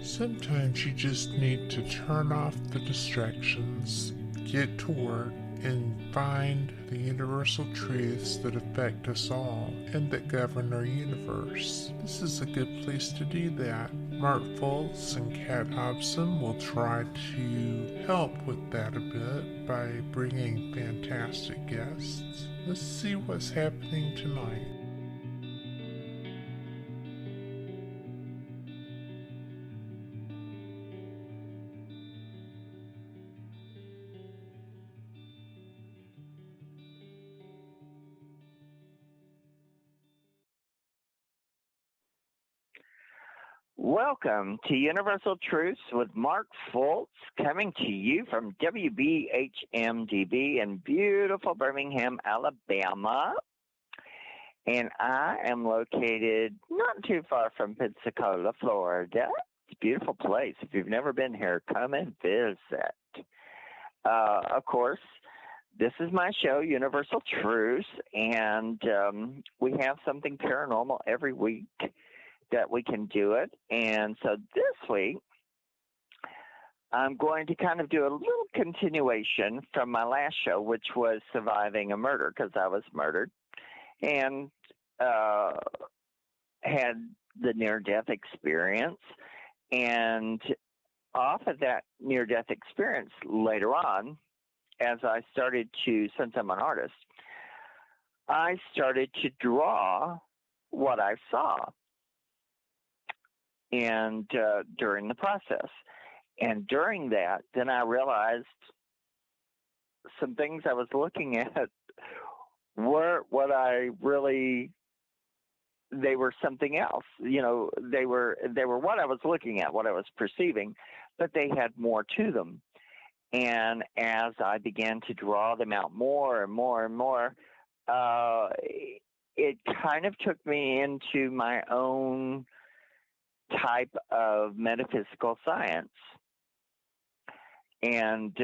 Sometimes you just need to turn off the distractions, get to work, and find the universal truths that affect us all and that govern our universe. This is a good place to do that. Mark Foltz and Kat Hobson will try to help with that a bit by bringing fantastic guests. Let's see what's happening tonight. Welcome to Universal Truths with Mark Foltz, coming to you from WBHM-DB in beautiful Birmingham, Alabama. And I am located not too far from Pensacola, Florida. It's a beautiful place. If you've never been here, come and visit. Of course, this is my show, Universal Truths, and we have something paranormal every week that we can do it. And so this week, I'm going to kind of do a little continuation from my last show, which was surviving a murder, because I was murdered and had the near-death experience. And off of that near-death experience later on, as I started to, since I'm an artist, I started to draw what I saw. And during the process. And during that, then I realized some things I was looking at weren't what I really, they were something else. You know, they were what I was looking at, what I was perceiving, but they had more to them. And as I began to draw them out more and more and more, it kind of took me into my own type of metaphysical science. And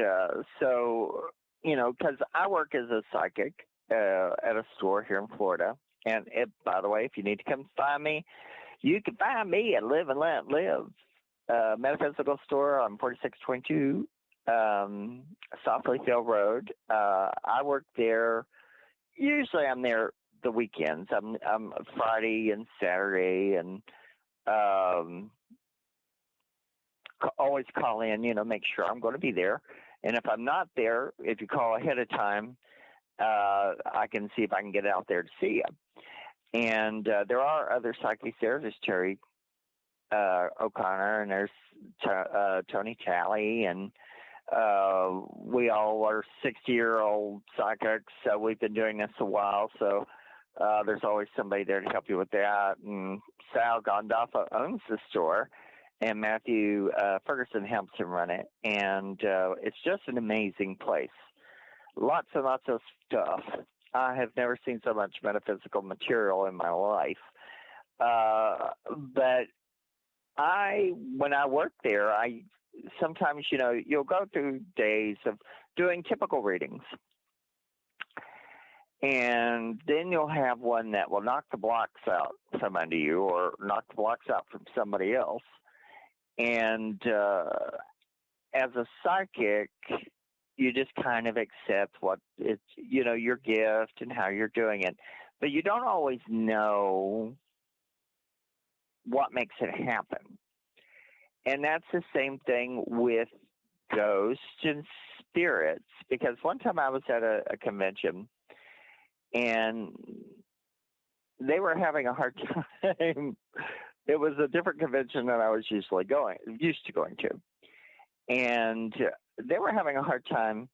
so, you know, because I work as a psychic at a store here in Florida. And by the way, if you need to come find me, you can find me at Live and Let Live metaphysical store on 4622 South Leafield Road. I work there. Usually I'm there the weekends. I'm Friday and Saturday, and always call in, you know, make sure I'm going to be there. And if I'm not there, if you call ahead of time, I can see if I can get out there to see you. And there are other psychics there. There's Terry O'Connor, and there's Tony Talley, and we all are 60-year-old psychics. So we've been doing this a while. So there's always somebody there to help you with that. And Sal Gandolfo owns the store, and Matthew Ferguson helps him run it. And it's just an amazing place. Lots and lots of stuff. I have never seen so much metaphysical material in my life. But when I work there, sometimes, you know, you'll go through days of doing typical readings. And then you'll have one that will knock the blocks out from under you, or knock the blocks out from somebody else. And as a psychic, you just kind of accept what it's, you know, your gift and how you're doing it. But you don't always know what makes it happen. And that's the same thing with ghosts and spirits. Because one time I was at a convention, and they were having a hard time. It was a different convention than I was used to going to. And they were having a hard time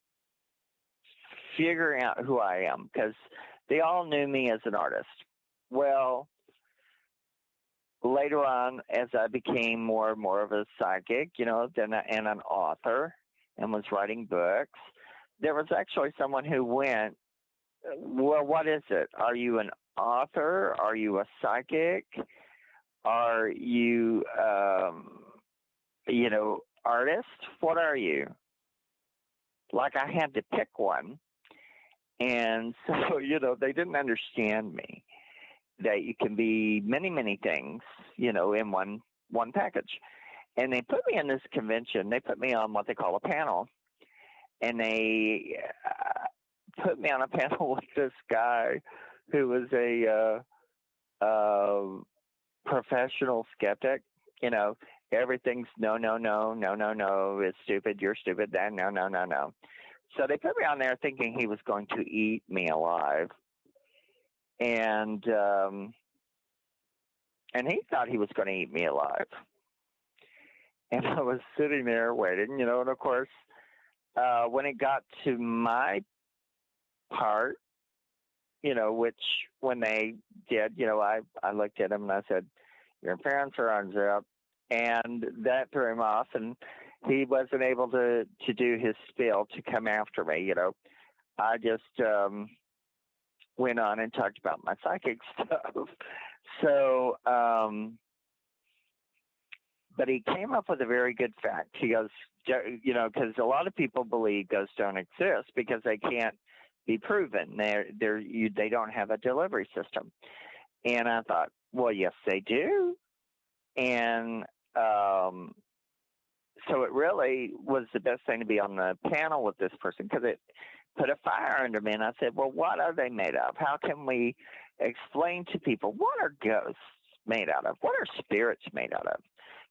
figuring out who I am because they all knew me as an artist. Well, later on, as I became more and more of a psychic, and an author and was writing books, there was actually someone who went, well, what is it? Are you an author? Are you a psychic? Are you, artist? What are you? Like I had to pick one. And so, they didn't understand me, that you can be many, many things, in one package. And they put me in this convention. They put me on what they call a panel. And they put me on a panel with this guy who was a professional skeptic. Everything's no, it's stupid, you're stupid, then no. So they put me on there thinking he was going to eat me alive. And he thought he was going to eat me alive. And I was sitting there waiting, and of course, when it got to my part, which when they did, I looked at him and I said, your parents are on zip. And that threw him off, and he wasn't able to do his spiel to come after me. I just went on and talked about my psychic stuff. So, but he came up with a very good fact. He goes, because a lot of people believe ghosts don't exist because they can't be proven. They don't have a delivery system. And I thought, well, yes, they do. And so it really was the best thing to be on the panel with this person because it put a fire under me. And I said, well, what are they made of? How can we explain to people, what are ghosts made out of? What are spirits made out of?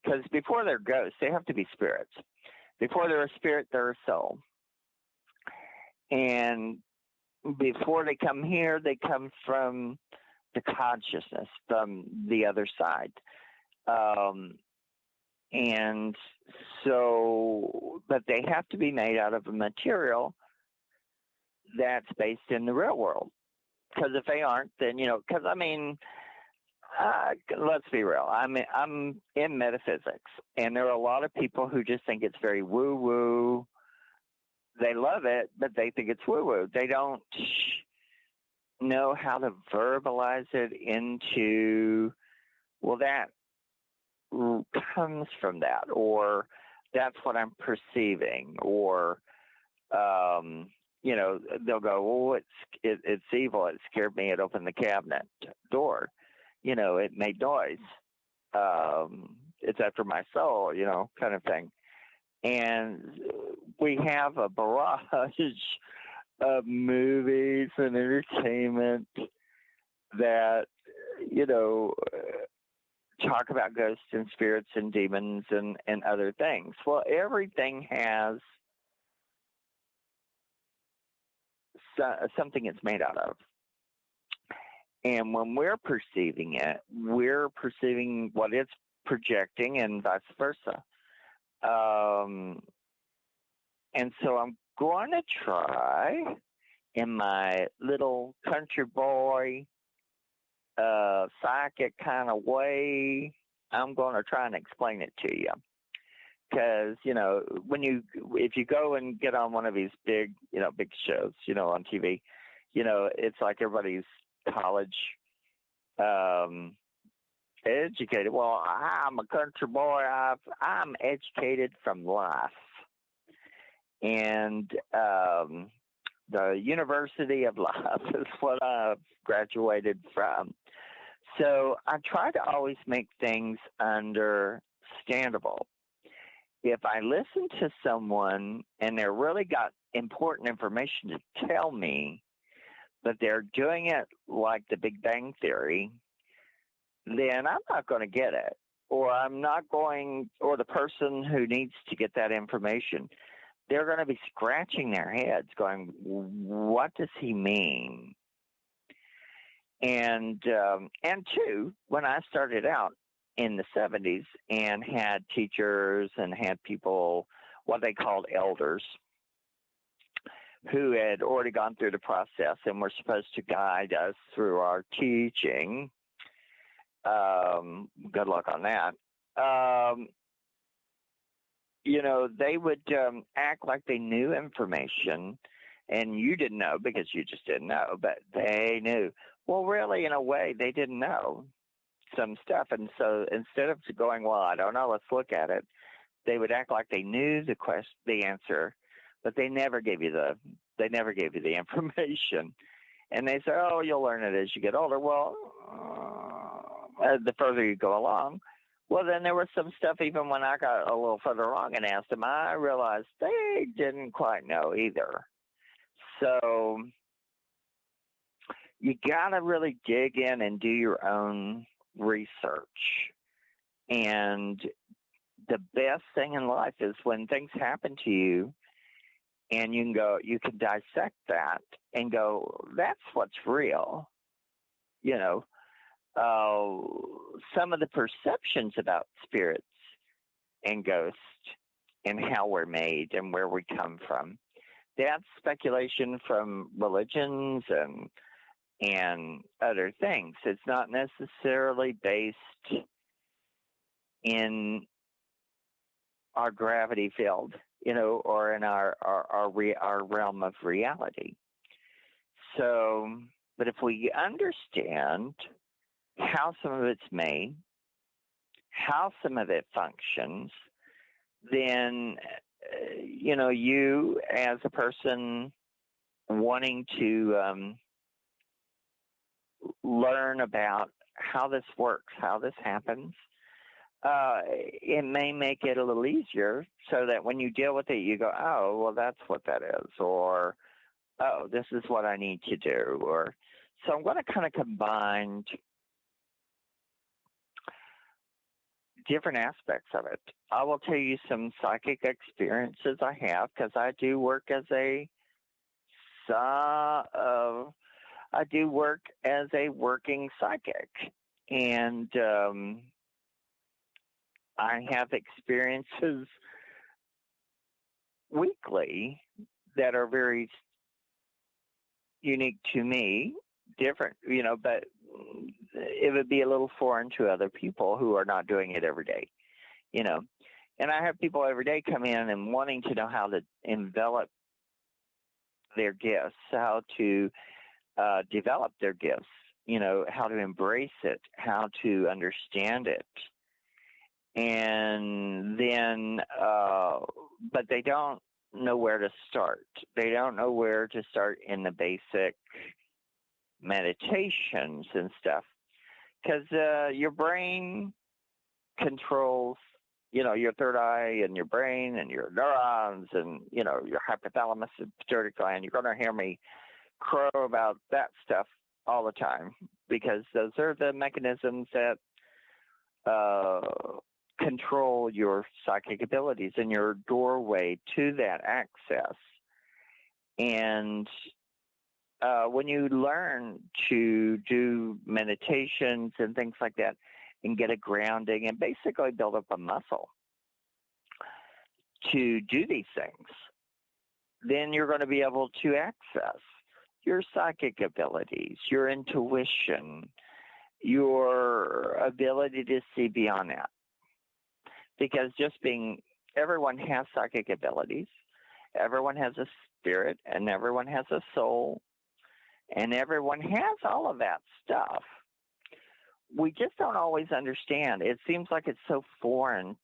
Because before they're ghosts, they have to be spirits. Before they're a spirit, they're a soul. And before they come here, they come from the consciousness, from the other side. And so, but they have to be made out of a material that's based in the real world. Because if they aren't, then, because let's be real. I'm in metaphysics, and there are a lot of people who just think it's very woo-woo. They love it, but they think it's woo-woo. They don't know how to verbalize it into, well, that comes from that, or that's what I'm perceiving, or they'll go, well, it's evil. It scared me. It opened the cabinet door. It made noise. It's after my soul, kind of thing. And we have a barrage of movies and entertainment that, talk about ghosts and spirits and demons and other things. Well, everything has something it's made out of. And when we're perceiving it, we're perceiving what it's projecting and vice versa. And so I'm going to try in my little country boy psychic kind of way, I'm going to try and explain it to you. Because, if you go and get on one of these big shows, on TV, it's like everybody's college educated. Well, I'm a country boy. I'm educated from life. And the University of Life is what I've graduated from. So I try to always make things understandable. If I listen to someone and they're really got important information to tell me, but they're doing it like the Big Bang Theory, then I'm not going to get it. Or or the person who needs to get that information, they're going to be scratching their heads going, what does he mean? And two, when I started out in the 70s and had teachers and had people, what they called elders, who had already gone through the process and were supposed to guide us through our teaching. Good luck on that. They would act like they knew information, and you didn't know because you just didn't know, but they knew. Well, really, in a way, they didn't know some stuff. And so instead of going, well, I don't know, let's look at it, they would act like they knew the answer, but they never gave you the information. And they say, oh, you'll learn it as you get older. Well, the further you go along, well, then there was some stuff even when I got a little further along and asked them, I realized they didn't quite know either. So you got to really dig in and do your own research. And the best thing in life is when things happen to you and you can dissect that and go, that's what's real. Some of the perceptions about spirits and ghosts and how we're made and where we come from, that's speculation from religions and other things. It's not necessarily based in our gravity field, or in our realm of reality. So, but if we understand how some of it's made, how some of it functions, then, you as a person wanting to learn about how this works, how this happens, it may make it a little easier so that when you deal with it, you go, oh, well, that's what that is, or, oh, this is what I need to do. So I'm going to kind of combine different aspects of it. I will tell you some psychic experiences I have because I do work as a working psychic, and I have experiences weekly that are very unique to me, different, but it would be a little foreign to other people who are not doing it every day, And I have people every day come in and wanting to know how to envelop their gifts, how to develop their gifts, how to embrace it, how to understand it. And then, but they don't know where to start. They don't know where to start in the basic meditations and stuff. Because your brain controls, your third eye and your brain and your neurons and, your hypothalamus and pituitary gland. You're going to hear me crow about that stuff all the time because those are the mechanisms that control your psychic abilities and your doorway to that access. And when you learn to do meditations and things like that and get a grounding and basically build up a muscle to do these things, then you're going to be able to access your psychic abilities, your intuition, your ability to see beyond that. Because everyone has psychic abilities, everyone has a spirit, and everyone has a soul, and everyone has all of that stuff. We just don't always understand. It seems like it's so foreign.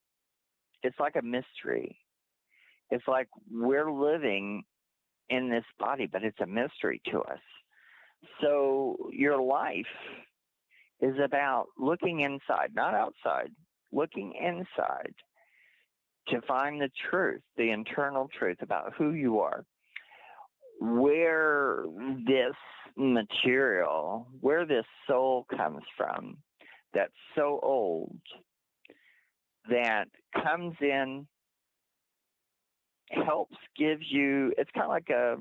It's like a mystery. It's like we're living in this body, but it's a mystery to us. So your life is about looking inside, not outside, looking inside to find the truth, the internal truth about who you are, where this material, where this soul comes from that's so old, that comes in, helps, gives you, it's kind of like a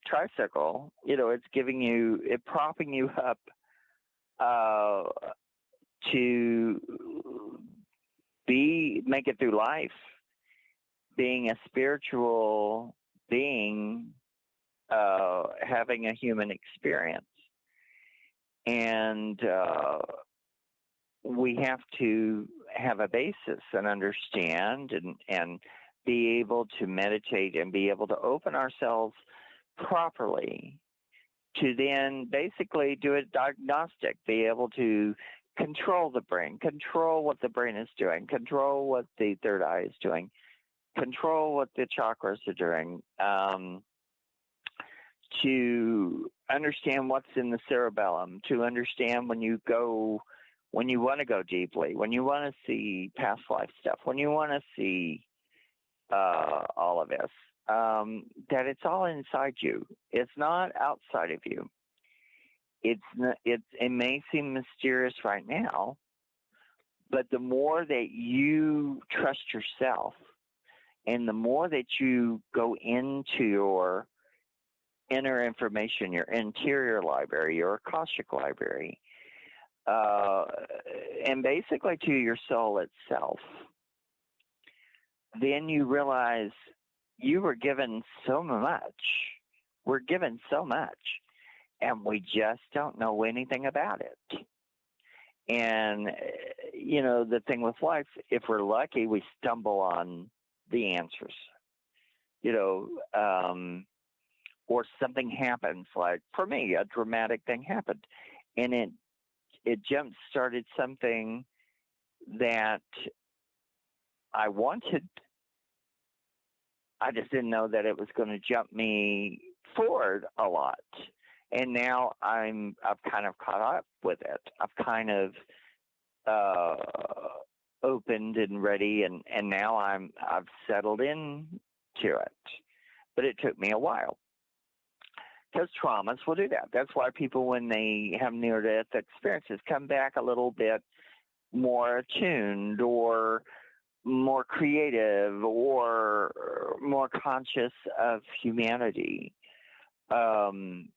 tricycle, it's propping you up to make it through life, being a spiritual being, having a human experience. And we have to have a basis and understand and be able to meditate and be able to open ourselves properly to then basically do a diagnostic, be able to control the brain, control what the brain is doing, control what the third eye is doing, control what the chakras are doing, to understand what's in the cerebellum, to understand when you want to go deeply, when you want to see past life stuff, when you want to see all of this, that it's all inside you. It's not outside of you. It may seem mysterious right now, but the more that you trust yourself and the more that you go into your inner information, your interior library, your Akashic library, and basically to your soul itself, then you realize you were given so much. We're given so much, and we just don't know anything about it. And, the thing with life, if we're lucky, we stumble on the answers, or something happens. Like for me, a dramatic thing happened, and it jump-started something that I wanted. I just didn't know that it was going to jump me forward a lot. And now I've kind of caught up with it. I've kind of opened and ready, and now I've settled in to it. But it took me a while. Because traumas will do that. That's why people, when they have near-death experiences, come back a little bit more attuned or more creative or more conscious of humanity. And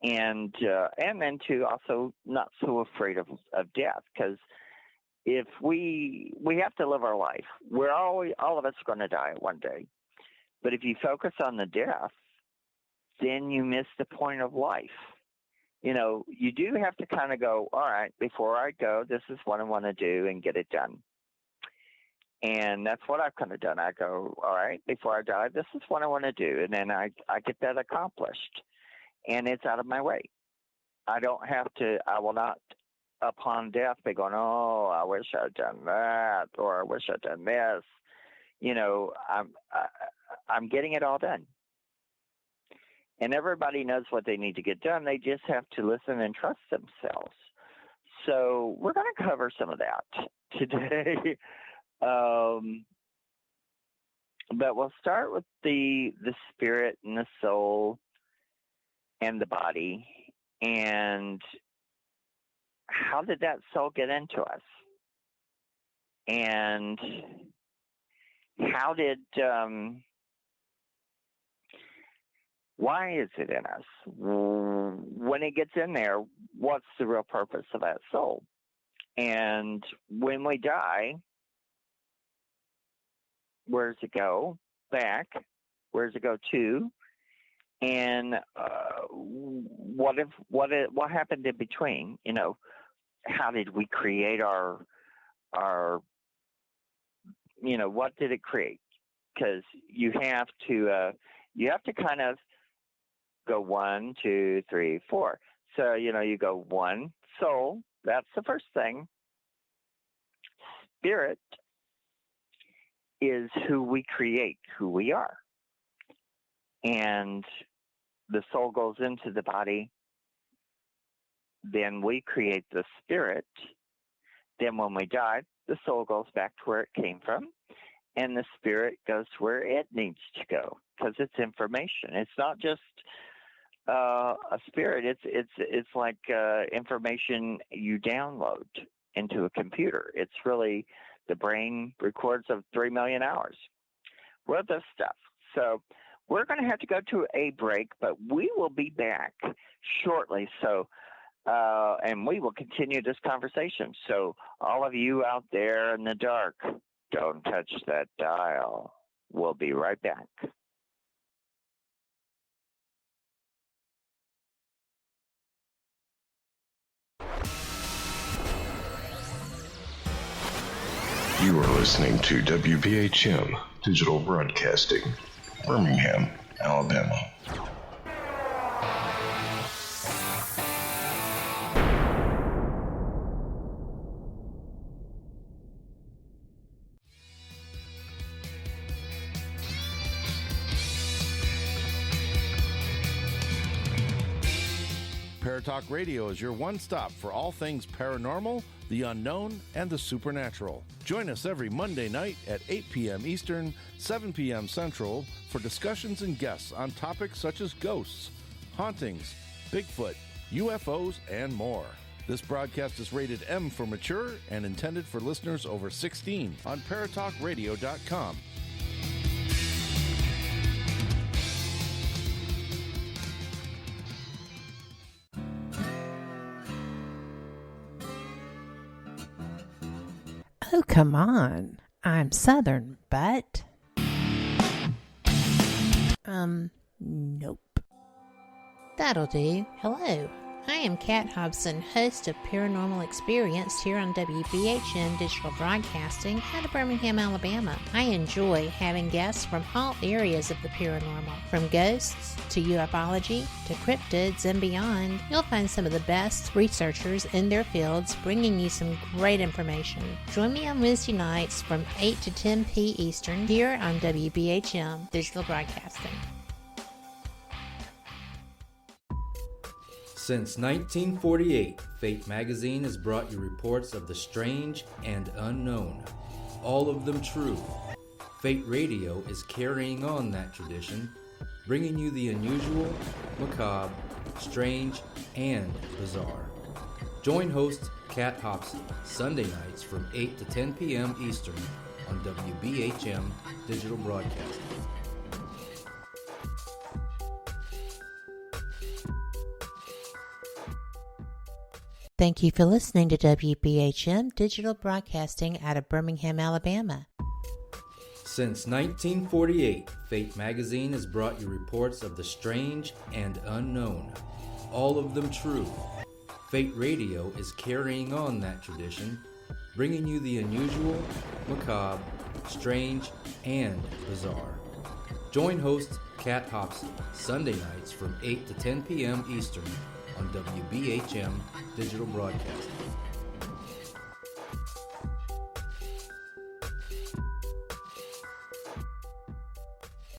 then too, also not so afraid of death, because if we have to live our life. We're all of us are going to die one day. But if you focus on the death, then you miss the point of life. You do have to kind of go, all right, before I go, this is what I want to do and get it done. And that's what I've kind of done. I go, all right, before I die, this is what I want to do. And then I get that accomplished. And it's out of my way. I will not, upon death, be going, oh, I wish I'd done that, or I wish I'd done this. I'm getting it all done. And everybody knows what they need to get done. They just have to listen and trust themselves. So we're going to cover some of that today. But we'll start with the spirit and the soul and the body. And how did that soul get into us? And how did... why is it in us? When it gets in there, what's the real purpose of that soul? And when we die, where does it go? Back. Where does it go to? And what happened in between? How did we create our what did it create? Because you have to kind of go 1, 2, 3, 4. So, you go 1, soul, that's the first thing. Spirit is who we create, who we are. And the soul goes into the body. Then we create the spirit. Then when we die, the soul goes back to where it came from. And the spirit goes where it needs to go, because it's information. It's not just a spirit. It's like information you download into a computer. It's really, the brain records of 3 million hours worth of stuff. So we're going to have to go to a break, but we will be back shortly. So and we will continue this conversation. So all of you out there in the dark, don't touch that dial. We'll be right back. You are listening to WBHM Digital Broadcasting, Birmingham, Alabama. Paratalk Radio is your one-stop for all things paranormal, the unknown, and the supernatural. Join us every Monday night at 8 p.m. Eastern, 7 p.m. Central for discussions and guests on topics such as ghosts, hauntings, Bigfoot, UFOs, and more. This broadcast is rated M for mature and intended for listeners over 16 on paratalkradio.com. Oh, come on. I'm Southern, but... Nope. That'll do. Hello. I am Kat Hobson, host of Paranormal Experience here on WBHM Digital Broadcasting out of Birmingham, Alabama. I enjoy having guests from all areas of the paranormal, from ghosts to ufology to cryptids and beyond. You'll find some of the best researchers in their fields bringing you some great information. Join me on Wednesday nights from 8 to 10 p. Eastern here on WBHM Digital Broadcasting. Since 1948, Fate magazine has brought you reports of the strange and unknown, all of them true. Fate Radio is carrying on that tradition, bringing you the unusual, macabre, strange, and bizarre. Join host Kat Hobson Sunday nights from 8 to 10 p.m. Eastern on WBHM Digital Broadcasting. Thank you for listening to WBHM Digital Broadcasting out of Birmingham, Alabama. Since 1948, Fate magazine has brought you reports of the strange and unknown, all of them true. Fate Radio is carrying on that tradition, bringing you the unusual, macabre, strange, and bizarre. Join host Kat Hobson Sunday nights from 8 to 10 p.m. Eastern on WBHM Digital Broadcasting.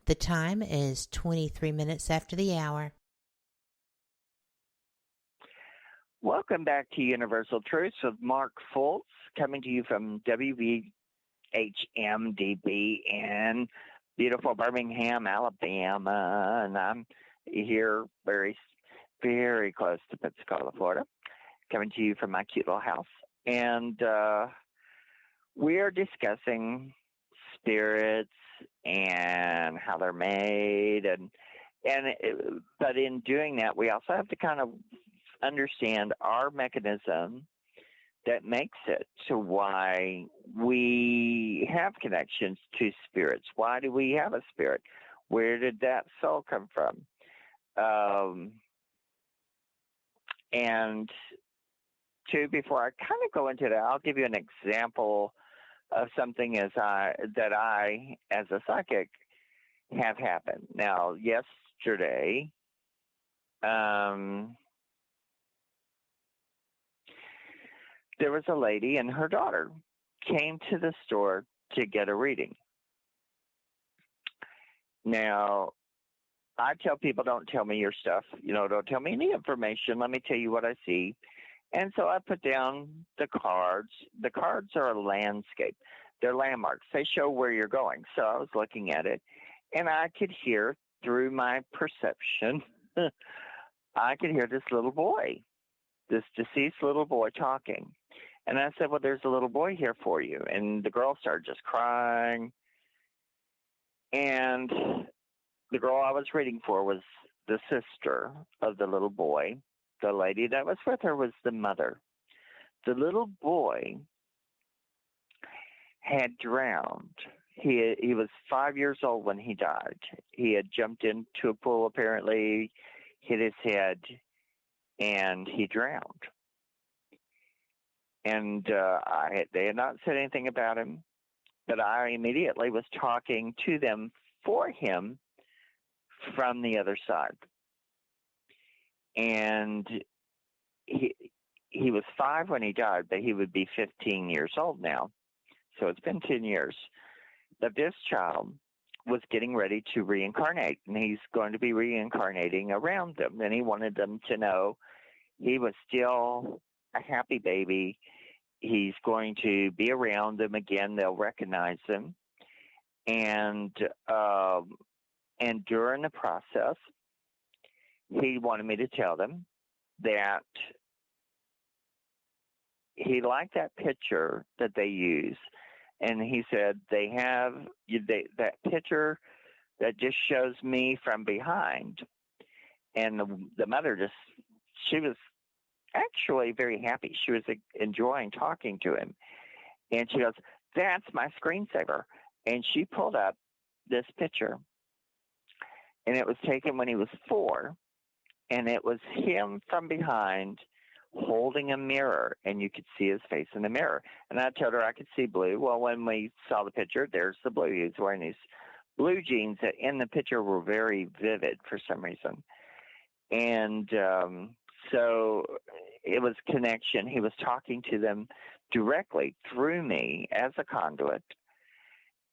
The time is 23 minutes after the hour. Welcome back to Universal Truths with Mark Fultz, coming to you from WBHM-DB in beautiful Birmingham, Alabama. And I'm here very close to Pensacola, Florida, coming to you from my cute little house. And we're discussing spirits and how they're made. But in doing that, we also have to kind of understand our mechanism that makes it to why we have connections to spirits. Why do we have a spirit? Where did that soul come from? And two, before I kind of go into that, I'll give you an example of something that I, as a psychic, have happened. Now, yesterday, there was a lady and her daughter came to the store to get a reading. Now, I tell people, don't tell me your stuff. Don't tell me any information. Let me tell you what I see. And so I put down the cards. The cards are a landscape. They're landmarks. They show where you're going. So I was looking at it, and I could hear through my perception, I could hear this little boy, this deceased little boy talking. And I said, well, there's a little boy here for you. And the girl started just crying. And the girl I was reading for was the sister of the little boy. the lady that was with her was the mother. The little boy had drowned. He was 5 years old when he died. He had jumped into a pool, apparently, hit his head, and he drowned. And they had not said anything about him, but I immediately was talking to them for him from the other side. And he was 5 when he died, but he would be 15 years old now. So it's been 10 years. But this child was getting ready to reincarnate, and he's going to be reincarnating around them. And he wanted them to know he was still a happy baby. He's going to be around them again. They'll recognize him. And during the process, he wanted me to tell them that he liked that picture that they use. And he said that picture that just shows me from behind. And the mother she was actually very happy. She was enjoying talking to him. And she goes, "That's my screensaver." And she pulled up this picture. And it was taken when he was 4. And it was him from behind holding a mirror, and you could see his face in the mirror. And I told her I could see blue. Well, when we saw the picture, there's the blue. He was wearing these blue jeans that in the picture were very vivid for some reason. And so it was connection. He was talking to them directly through me as a conduit.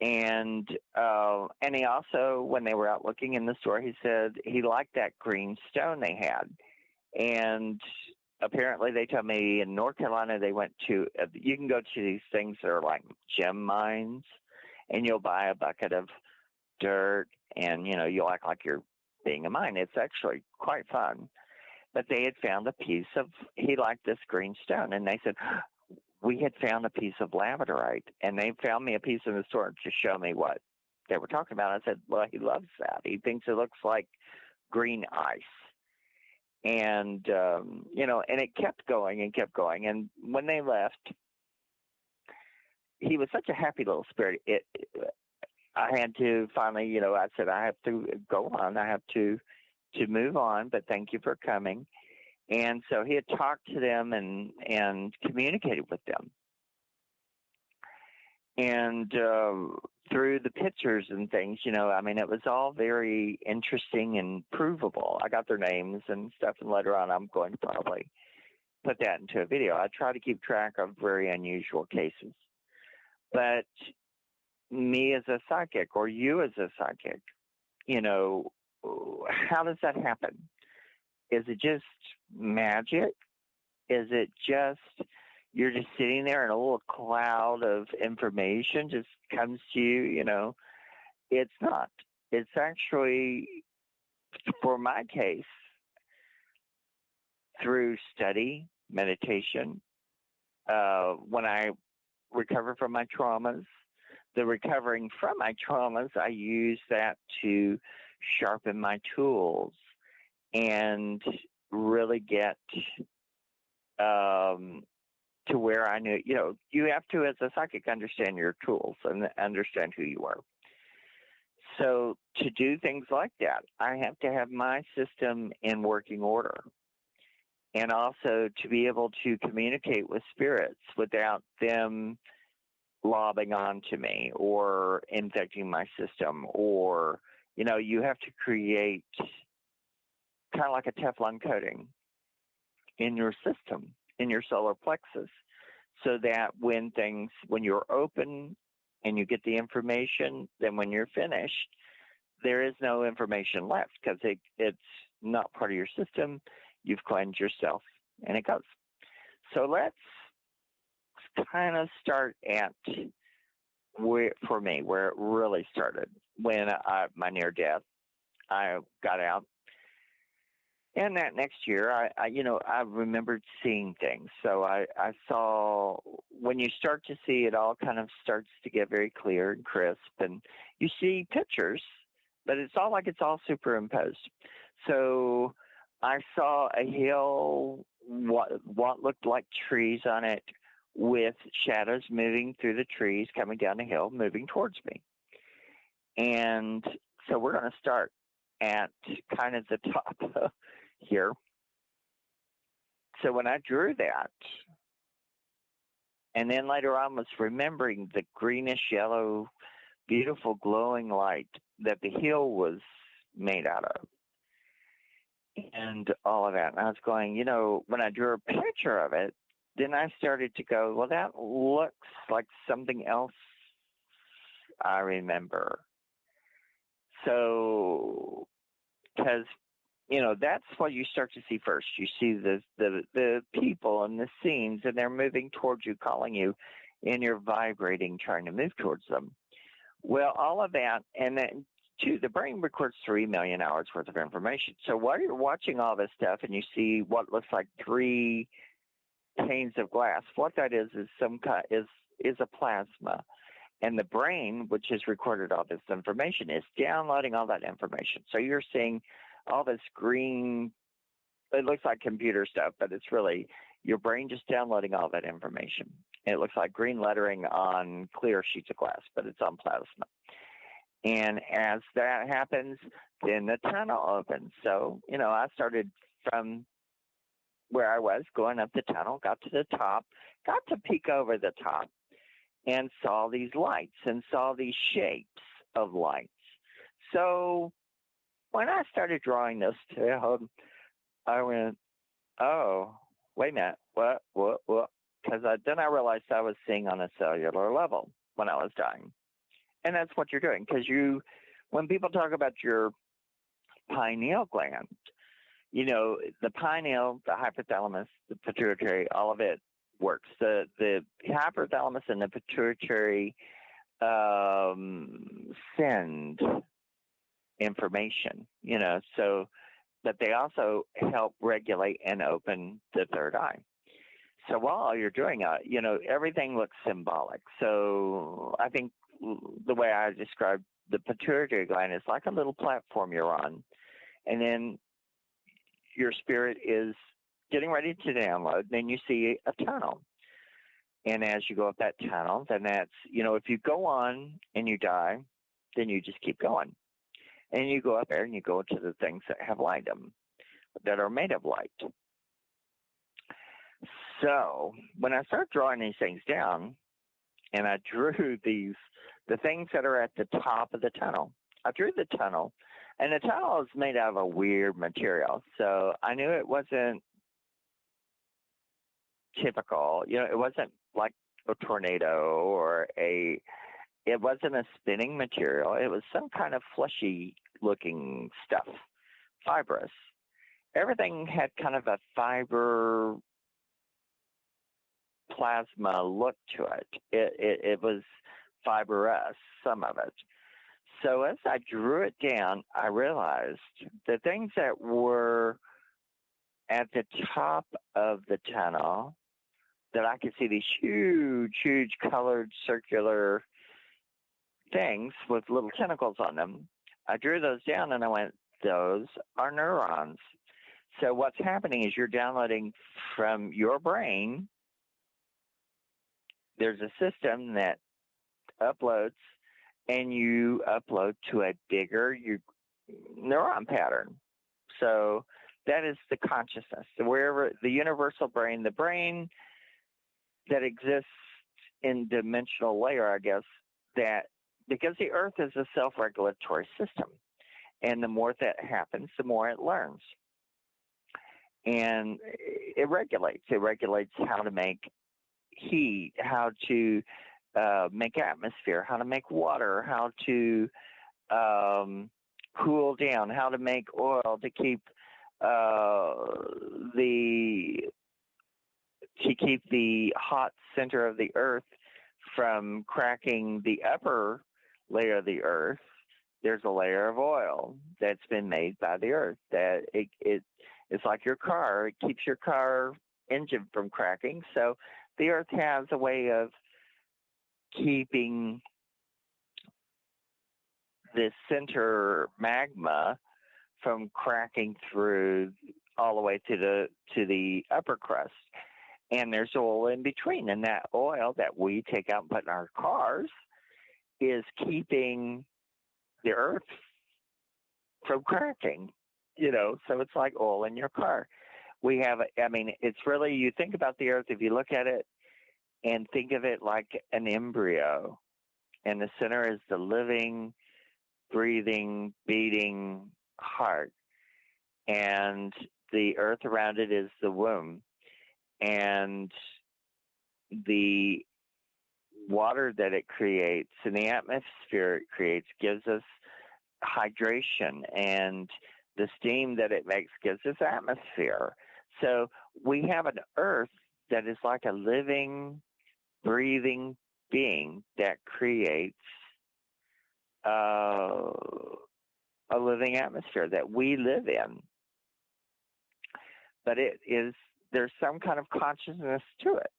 And he also, when they were out looking in the store, he said he liked that green stone they had. And apparently they told me in North Carolina they went to, you can go to these things that are like gem mines, and you'll buy a bucket of dirt, and, you'll act like you're being a mine. It's actually quite fun. But they had found he liked this green stone, and they said, we had found a piece of labradorite, and they found me a piece in the store to show me what they were talking about. I said, well, he loves that. He thinks it looks like green ice. And, and it kept going and kept going. And when they left, he was such a happy little spirit. I had to finally, I said, I have to go on. I have to move on, but thank you for coming. And so he had talked to them and communicated with them. And through the pictures and things, it was all very interesting and provable. I got their names and stuff, and later on I'm going to probably put that into a video. I try to keep track of very unusual cases. But me as a psychic, or you as a psychic, how does that happen? Is it just magic? Is it just you're just sitting there and a little cloud of information just comes to you? It's not. It's actually, for my case, through study, meditation, when I recover from my traumas, the recovering from my traumas, I use that to sharpen my tools and really get to where I knew, you have to, as a psychic, understand your tools and understand who you are. So to do things like that, I have to have my system in working order, and also to be able to communicate with spirits without them lobbing onto me or infecting my system, or, you have to create kind of like a Teflon coating in your system, in your solar plexus, so that when you're open and you get the information, then when you're finished, there is no information left because it's not part of your system. You've cleansed yourself, and it goes. So let's kind of start at where it really started, when my near death. I got out. And that next year, I remembered seeing things. So I saw, when you start to see, it all kind of starts to get very clear and crisp, and you see pictures, but it's all superimposed. So I saw a hill, what looked like trees on it, with shadows moving through the trees, coming down the hill, moving towards me. And so we're going to start at kind of the top here. So when I drew that, and then later on was remembering the greenish yellow, beautiful glowing light that the hill was made out of, and all of that. And I was going, when I drew a picture of it, then I started to go, well, that looks like something else I remember. So, because, that's what you start to see first. You see the people and the scenes, and they're moving towards you, calling you, and you're vibrating, trying to move towards them. Well, all of that, and then, too, the brain records 3 million hours worth of information. So while you're watching all this stuff and you see what looks like 3 panes of glass, what that is some kind is a plasma. And the brain, which has recorded all this information, is downloading all that information. So you're seeing all this green, it looks like computer stuff, but it's really your brain just downloading all that information. And it looks like green lettering on clear sheets of glass, but it's on plasma. And as that happens, then the tunnel opens. So, I started from where I was, going up the tunnel, got to the top, got to peek over the top, and saw these lights and saw these shapes of lights. So when I started drawing this down, I went, oh, wait a minute, what? Because then I realized I was seeing on a cellular level when I was dying. And that's what you're doing, because when people talk about your pineal gland, the pineal, the hypothalamus, the pituitary, all of it works. The hypothalamus and the pituitary send information, so that they also help regulate and open the third eye. So while you're doing it, everything looks symbolic. So I think the way I described the pituitary gland is like a little platform you're on, and then your spirit is getting ready to download. Then you see a tunnel, and as you go up that tunnel, then that's, if you go on and you die, then you just keep going, and you go up there and you go to the things that have light them, that are made of light. So when I start drawing these things down, and I drew the things that are at the top of the tunnel, I drew the tunnel, and the tunnel is made out of a weird material. So I knew it wasn't typical. It wasn't like a tornado or it wasn't a spinning material. It was some kind of fleshy looking stuff, fibrous. Everything had kind of a fiber plasma look to it. It was fibrous, some of it. So as I drew it down, I realized the things that were at the top of the tunnel, that I could see these huge colored circular things with little tentacles on them. I drew those down and I went, those are neurons. So what's happening is you're downloading from your brain. There's a system that uploads, and you upload to a bigger neuron pattern. So that is the consciousness. So wherever the universal brain, the brain that exists in dimensional layer, I guess, that because the earth is a self-regulatory system, and the more that happens, the more it learns. And it regulates. It regulates how to make heat, how to make atmosphere, how to make water, how to cool down, how to make oil to keep the hot center of the earth from cracking the upper layer of the earth. There's a layer of oil that's been made by the earth that it's like your car. It keeps your car engine from cracking. So the earth has a way of keeping this center magma from cracking through all the way to the upper crust. And there's oil in between. And that oil that we take out and put in our cars is keeping the earth from cracking, so it's like oil in your car. It's really, you think about the earth, if you look at it and think of it like an embryo, and the center is the living, breathing, beating heart, and the earth around it is the womb, and the water that it creates and the atmosphere it creates gives us hydration, and the steam that it makes gives us atmosphere. So we have an earth that is like a living, breathing being that creates a living atmosphere that we live in. But there's some kind of consciousness to it.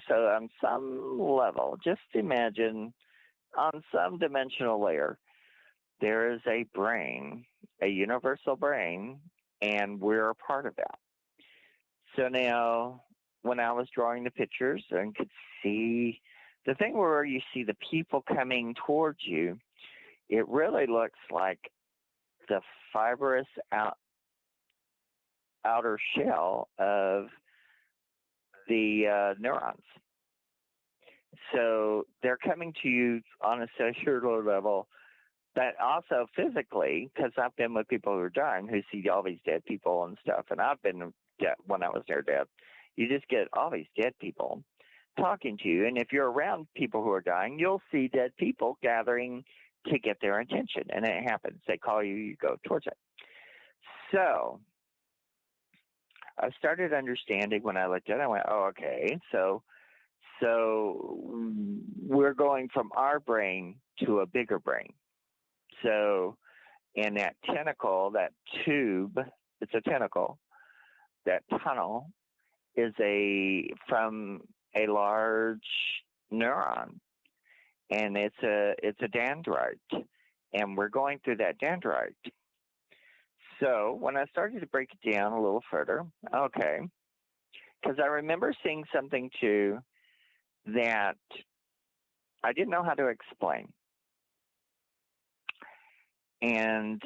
So on some level, just imagine on some dimensional layer, there is a brain, a universal brain, and we're a part of that. So now, when I was drawing the pictures and could see the thing where you see the people coming towards you, it really looks like the fibrous outer shell of the neurons. So they're coming to you on a cellular level, but also physically, because I've been with people who are dying who see all these dead people and stuff, and I've been dead when I was near death. You just get all these dead people talking to you, and if you're around people who are dying, you'll see dead people gathering to get their attention, and it happens. They call you, you go towards it. So I started understanding when I looked at it. I went, oh, okay, so we're going from our brain to a bigger brain. So in that tentacle, that tube, it's a tentacle, that tunnel is from a large neuron, and it's a dendrite, and we're going through that dendrite. So when I started to break it down a little further, okay, because I remember seeing something too that I didn't know how to explain. And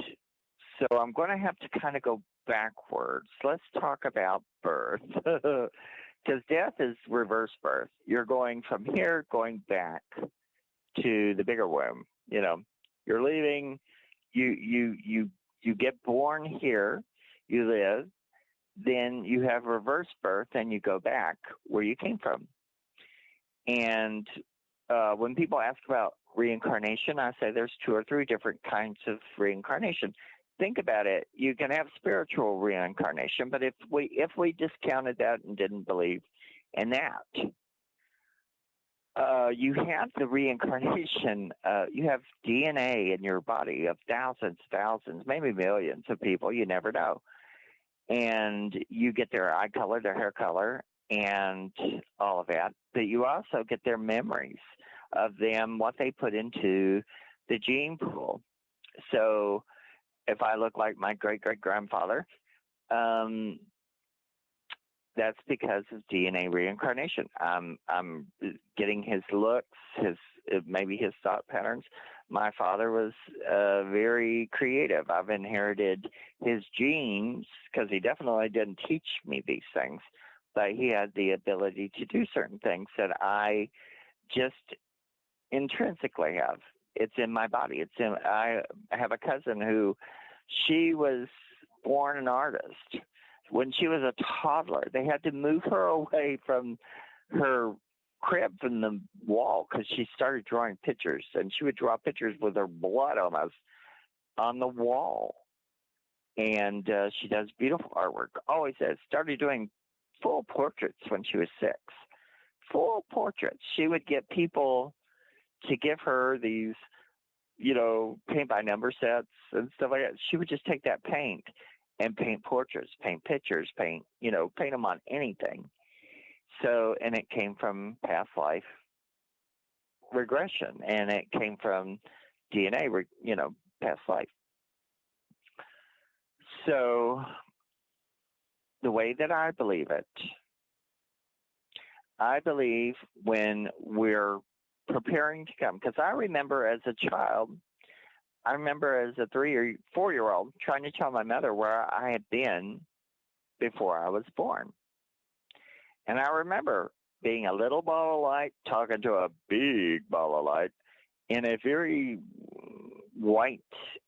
so I'm going to have to kind of go backwards. Let's talk about birth, because death is reverse birth. You're going from here, going back to the bigger womb. You're leaving, you get born here, you live, then you have reverse birth, and you go back where you came from. And when people ask about reincarnation, I say there's 2 or 3 different kinds of reincarnation. Think about it. You can have spiritual reincarnation, but if we discounted that and didn't believe in that, you have the reincarnation. You have DNA in your body of thousands, maybe millions of people. You never know. And you get their eye color, their hair color, and all of that. But you also get their memories of them, what they put into the gene pool. So if I look like my great-great-grandfather, that's because of DNA reincarnation. I'm getting his looks, maybe his thought patterns. My father was very creative. I've inherited his genes because he definitely didn't teach me these things, but he had the ability to do certain things that I just intrinsically have. It's in my body. I have a cousin who, she was born an artist. When she was a toddler, they had to move her away from her crib from the wall because she started drawing pictures, and she would draw pictures with her blood almost on the wall. And she does beautiful artwork. Always has. Started doing full portraits when she was 6. Full portraits. She would get people to give her these, paint by number sets and stuff like that. She would just take that paint and paint portraits, paint pictures, paint them on anything. So, and it came from past life regression, and it came from DNA, past life. So the way that I believe it, I believe when we're preparing to come, because I remember as a child, I remember as a 3 or 4-year-old trying to tell my mother where I had been before I was born. And I remember being a little ball of light talking to a big ball of light in a very white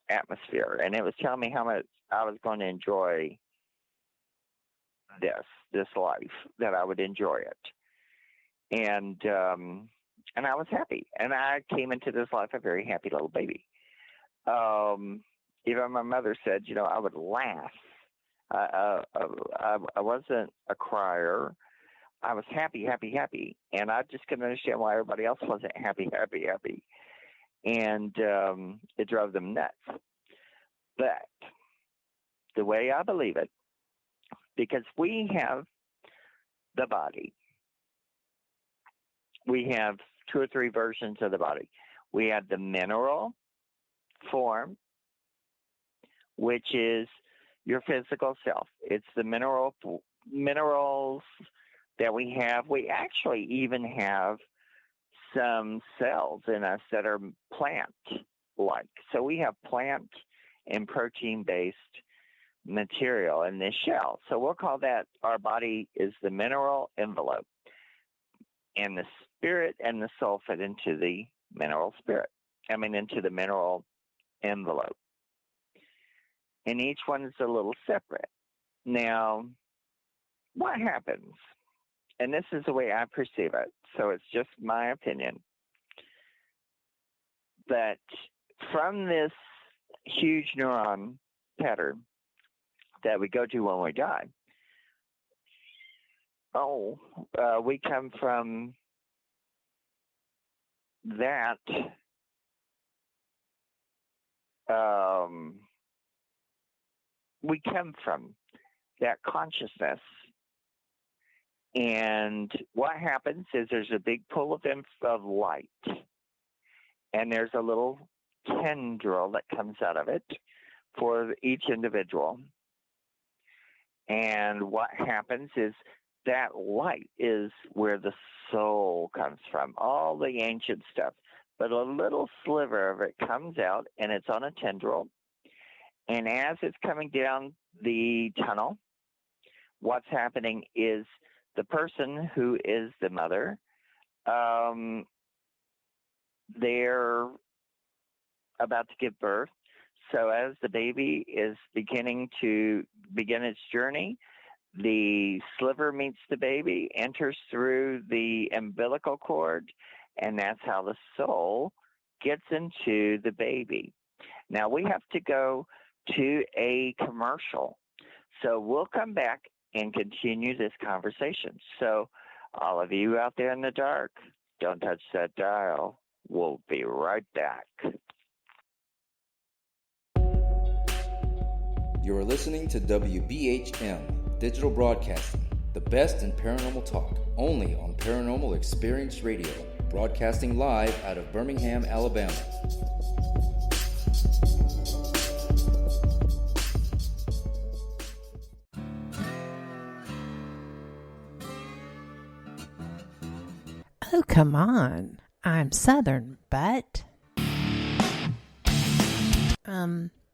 atmosphere. And it was telling me how much I was going to enjoy this life, that I would enjoy it. And I was happy. And I came into this life a very happy little baby. Even my mother said, I would laugh. I wasn't a crier. I was happy, happy, happy. And I just couldn't understand why everybody else wasn't happy, happy, happy. And it drove them nuts. But the way I believe it, because we have the body, we have 2 or 3 versions of the body. We have the mineral form, which is your physical self. It's the minerals that we have. We actually even have some cells in us that are plant-like. So we have plant and protein-based material in this shell. So we'll call that, our body is the mineral envelope. And the spirit and the soul fit into the mineral into the mineral envelope. And each one is a little separate. Now, what happens? And this is the way I perceive it, so it's just my opinion, that from this huge neuron pattern that we go to when we die, we come from that consciousness. And what happens is there's a big pull of light, and there's a little tendril that comes out of it for each individual. And what happens is that light is where the soul comes from, all the ancient stuff. But a little sliver of it comes out, and it's on a tendril. And as it's coming down the tunnel, what's happening is the person who is the mother, they're about to give birth. So as the baby is beginning its journey, the sliver meets the baby, enters through the umbilical cord, and that's how the soul gets into the baby. Now we have to go to a commercial. So we'll come back and continue this conversation. So all of you out there in the dark, don't touch that dial. We'll be right back. You're listening to WBHM Digital Broadcasting, the best in paranormal talk, only on Paranormal Experience Radio, broadcasting live out of Birmingham, Alabama. Oh, come on. I'm Southern, but...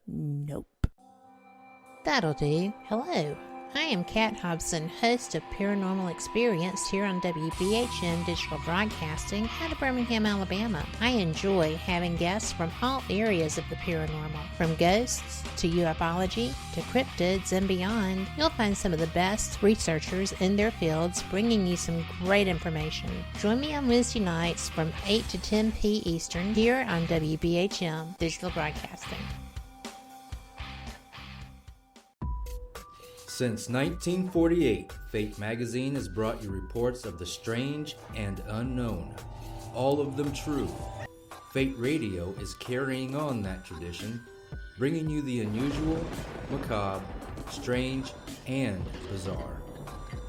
nope. That'll do. Hello. I am Kat Hobson, host of Paranormal Experience here on WBHM Digital Broadcasting out of Birmingham, Alabama. I enjoy having guests from all areas of the paranormal, from ghosts to ufology to cryptids and beyond. You'll find some of the best researchers in their fields bringing you some great information. Join me on Wednesday nights from 8 to 10 p. Eastern here on WBHM Digital Broadcasting. Since 1948, Fate magazine has brought you reports of the strange and unknown, all of them true. Fate Radio is carrying on that tradition, bringing you the unusual, macabre, strange, and bizarre.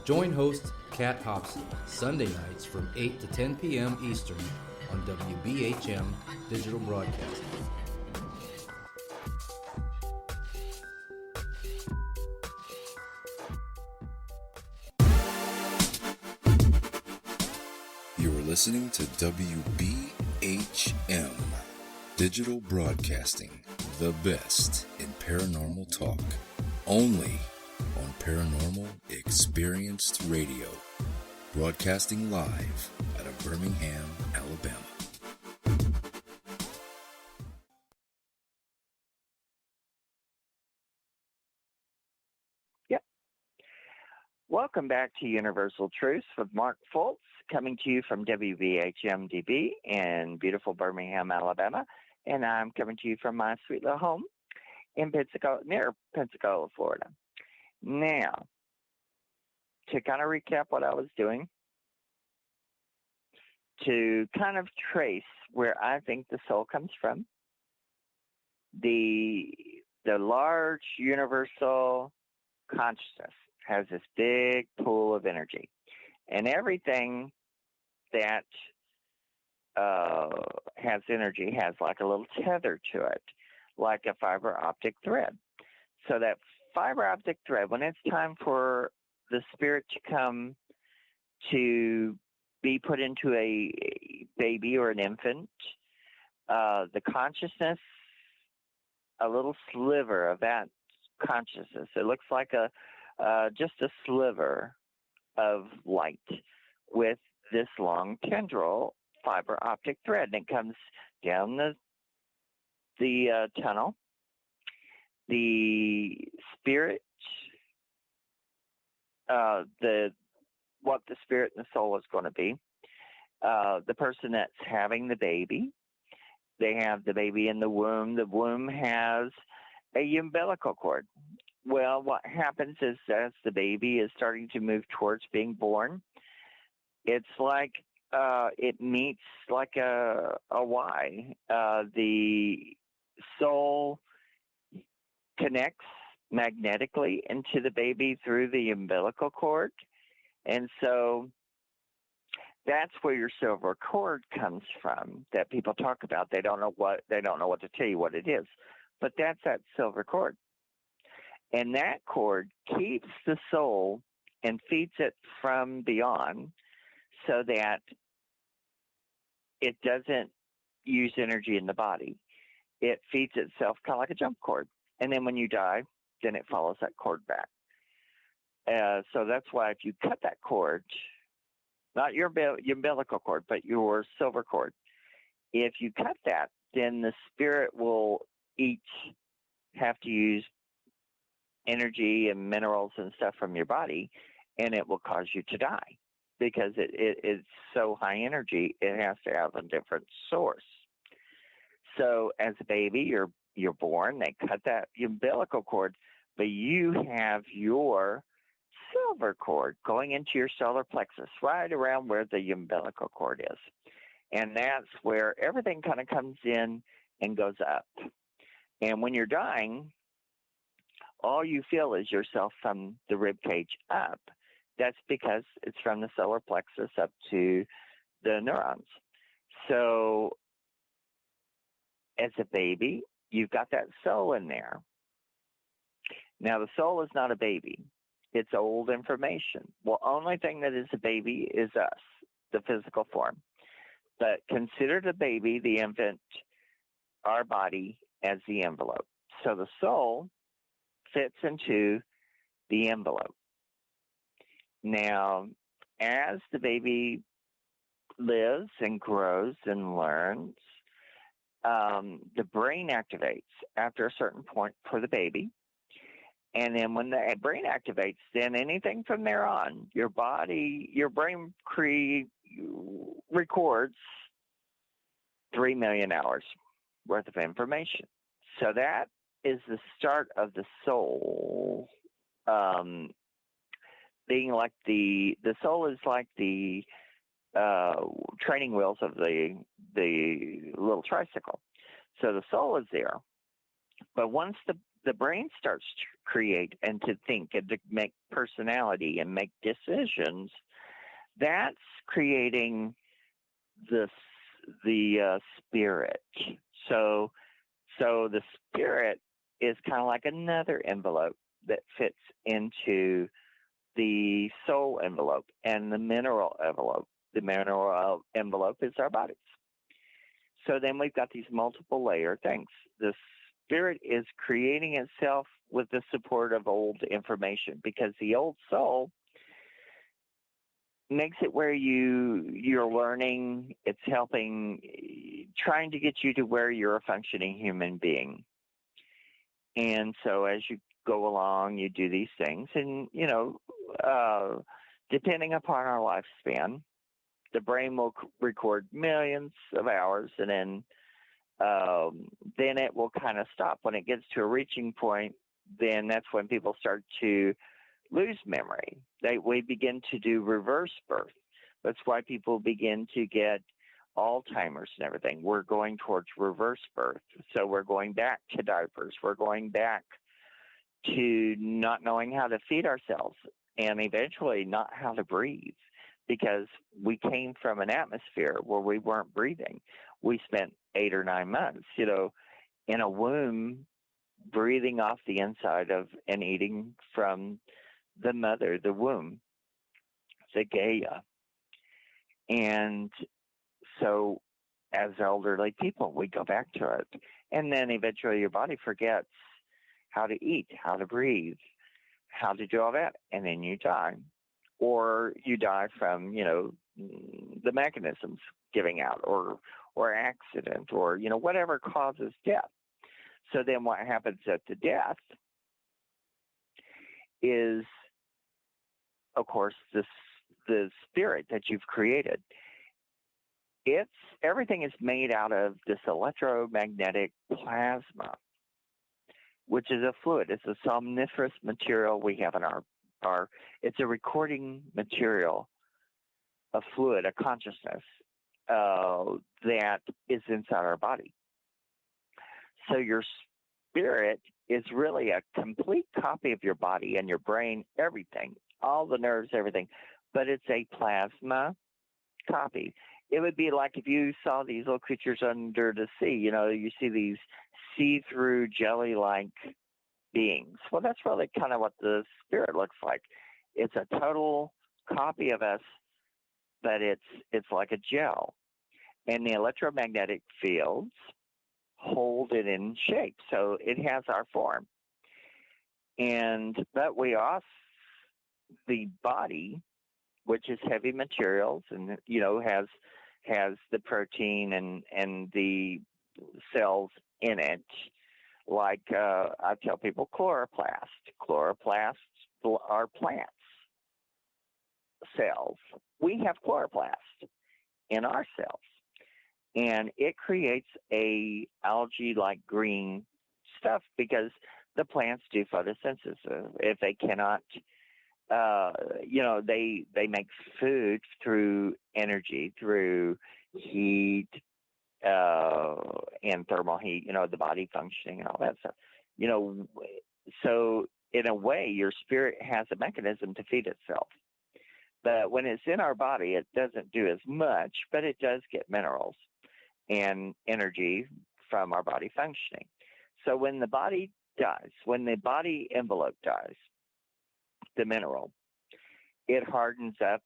Join host Kat Hobson Sunday nights from 8 to 10 p.m. Eastern on WBHM Digital Broadcasting. listening to WBHM Digital Broadcasting, the best in paranormal talk, only on Paranormal Experienced Radio, broadcasting live out of Birmingham, Alabama. Welcome back to Universal Truths with Mark Fultz, coming to you from WBHM-DB in beautiful Birmingham, Alabama. And I'm coming to you from my sweet little home in near Pensacola, Florida. Now, to kind of recap what I was doing, to kind of trace where I think the soul comes from, the large universal consciousness has this big pool of energy, and everything that has energy has like a little tether to it, like a fiber optic thread. So that fiber optic thread, when it's time for the spirit to come to be put into a baby or an infant, the consciousness, a little sliver of that consciousness, it looks like just a sliver of light with this long tendril fiber optic thread, and it comes down the tunnel. The spirit, what the spirit and the soul is going to be, the person that's having the baby, they have the baby in the womb. The womb has a umbilical cord. Well, what happens is as the baby is starting to move towards being born, it's like it meets like a Y. The soul connects magnetically into the baby through the umbilical cord, and so that's where your silver cord comes from that people talk about. They don't know what to tell you what it is, but that's that silver cord. And that cord keeps the soul and feeds it from beyond so that it doesn't use energy in the body. It feeds itself kind of like a jump cord. And then when you die, then it follows that cord back. So that's why if you cut that cord, not your umbilical cord, but your silver cord, if you cut that, then the spirit will each have to use energy and minerals and stuff from your body, and it will cause you to die because it's so high energy. It has to have a different source. So as a baby, you're born. They cut that umbilical cord, but you have your silver cord going into your solar plexus, right around where the umbilical cord is, and that's where everything kind of comes in and goes up. And when you're dying, all you feel is yourself from the rib cage up. That's because it's from the solar plexus up to the neurons. So as a baby, you've got that soul in there. Now, the soul is not a baby. It's old information. Well, only thing that is a baby is us, the physical form. But consider the baby, the infant, our body as the envelope. So the soul fits into the envelope. Now, as the baby lives and grows and learns, the brain activates after a certain point for the baby. And then when the brain activates, then anything from there on, your brain records 3 million hours worth of information. So that is the start of the soul being like the soul is like the training wheels of the little tricycle. So the soul is there, but once the brain starts to create and to think and to make personality and make decisions, that's creating the spirit. So the spirit is kind of like another envelope that fits into the soul envelope and the mineral envelope. the mineral envelope is our bodies. So then we've got these multiple layer things. The spirit is creating itself with the support of old information, because the old soul makes it where you're learning, it's helping, trying to get you to where you're a functioning human being. And so as you go along, you do these things, and, depending upon our lifespan, the brain will record millions of hours, and then it will kind of stop. When it gets to a reaching point, then that's when people start to lose memory. We begin to do reverse birth. That's why people begin to get Alzheimer's and everything. We're going towards reverse birth. So we're going back to diapers. We're going back to not knowing how to feed ourselves, and eventually not how to breathe, because we came from an atmosphere where we weren't breathing. We spent 8 or 9 months, in a womb, breathing off the inside of and eating from the mother, the womb, the Gaia. And so as elderly people, we go back to it. And then eventually your body forgets how to eat, how to breathe, how to do all that, and then you die. Or you die from, the mechanisms giving out, or accident, or, whatever causes death. So then what happens at the death is, of course, the spirit that you've created. Everything is made out of this electromagnetic plasma, which is a fluid. It's a somniferous material we have in it's a recording material, a fluid, a consciousness that is inside our body. So your spirit is really a complete copy of your body and your brain, everything, all the nerves, everything, but it's a plasma copy. It would be like if you saw these little creatures under the sea, you see these see-through jelly-like beings. Well, that's really kind of what the spirit looks like. It's a total copy of us, but it's like a gel. And the electromagnetic fields hold it in shape, so it has our form. But we also, the body, which is heavy materials and, has the protein and the cells in it, like I tell people, chloroplast. Chloroplasts are plants cells. We have chloroplast in our cells, and it creates a algae-like green stuff because the plants do photosynthesis. If they cannot, they make food through energy, through heat, and thermal heat, the body functioning and all that stuff. So in a way, your spirit has a mechanism to feed itself. But when it's in our body, it doesn't do as much, but it does get minerals and energy from our body functioning. So when the body dies, when the body envelope dies, the mineral, it hardens up,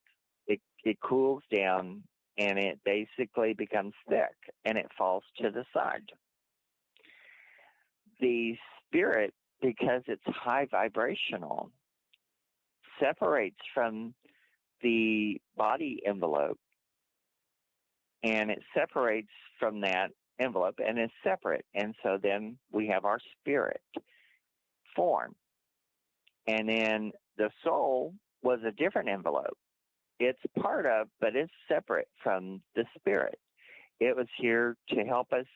it cools down, and it basically becomes thick, and it falls to the side. The spirit, because it's high vibrational, separates from the body envelope, and it separates from that envelope and is separate. And so then we have our spirit form. And then the soul was a different envelope. It's part of, but it's separate from the spirit. It was here to help us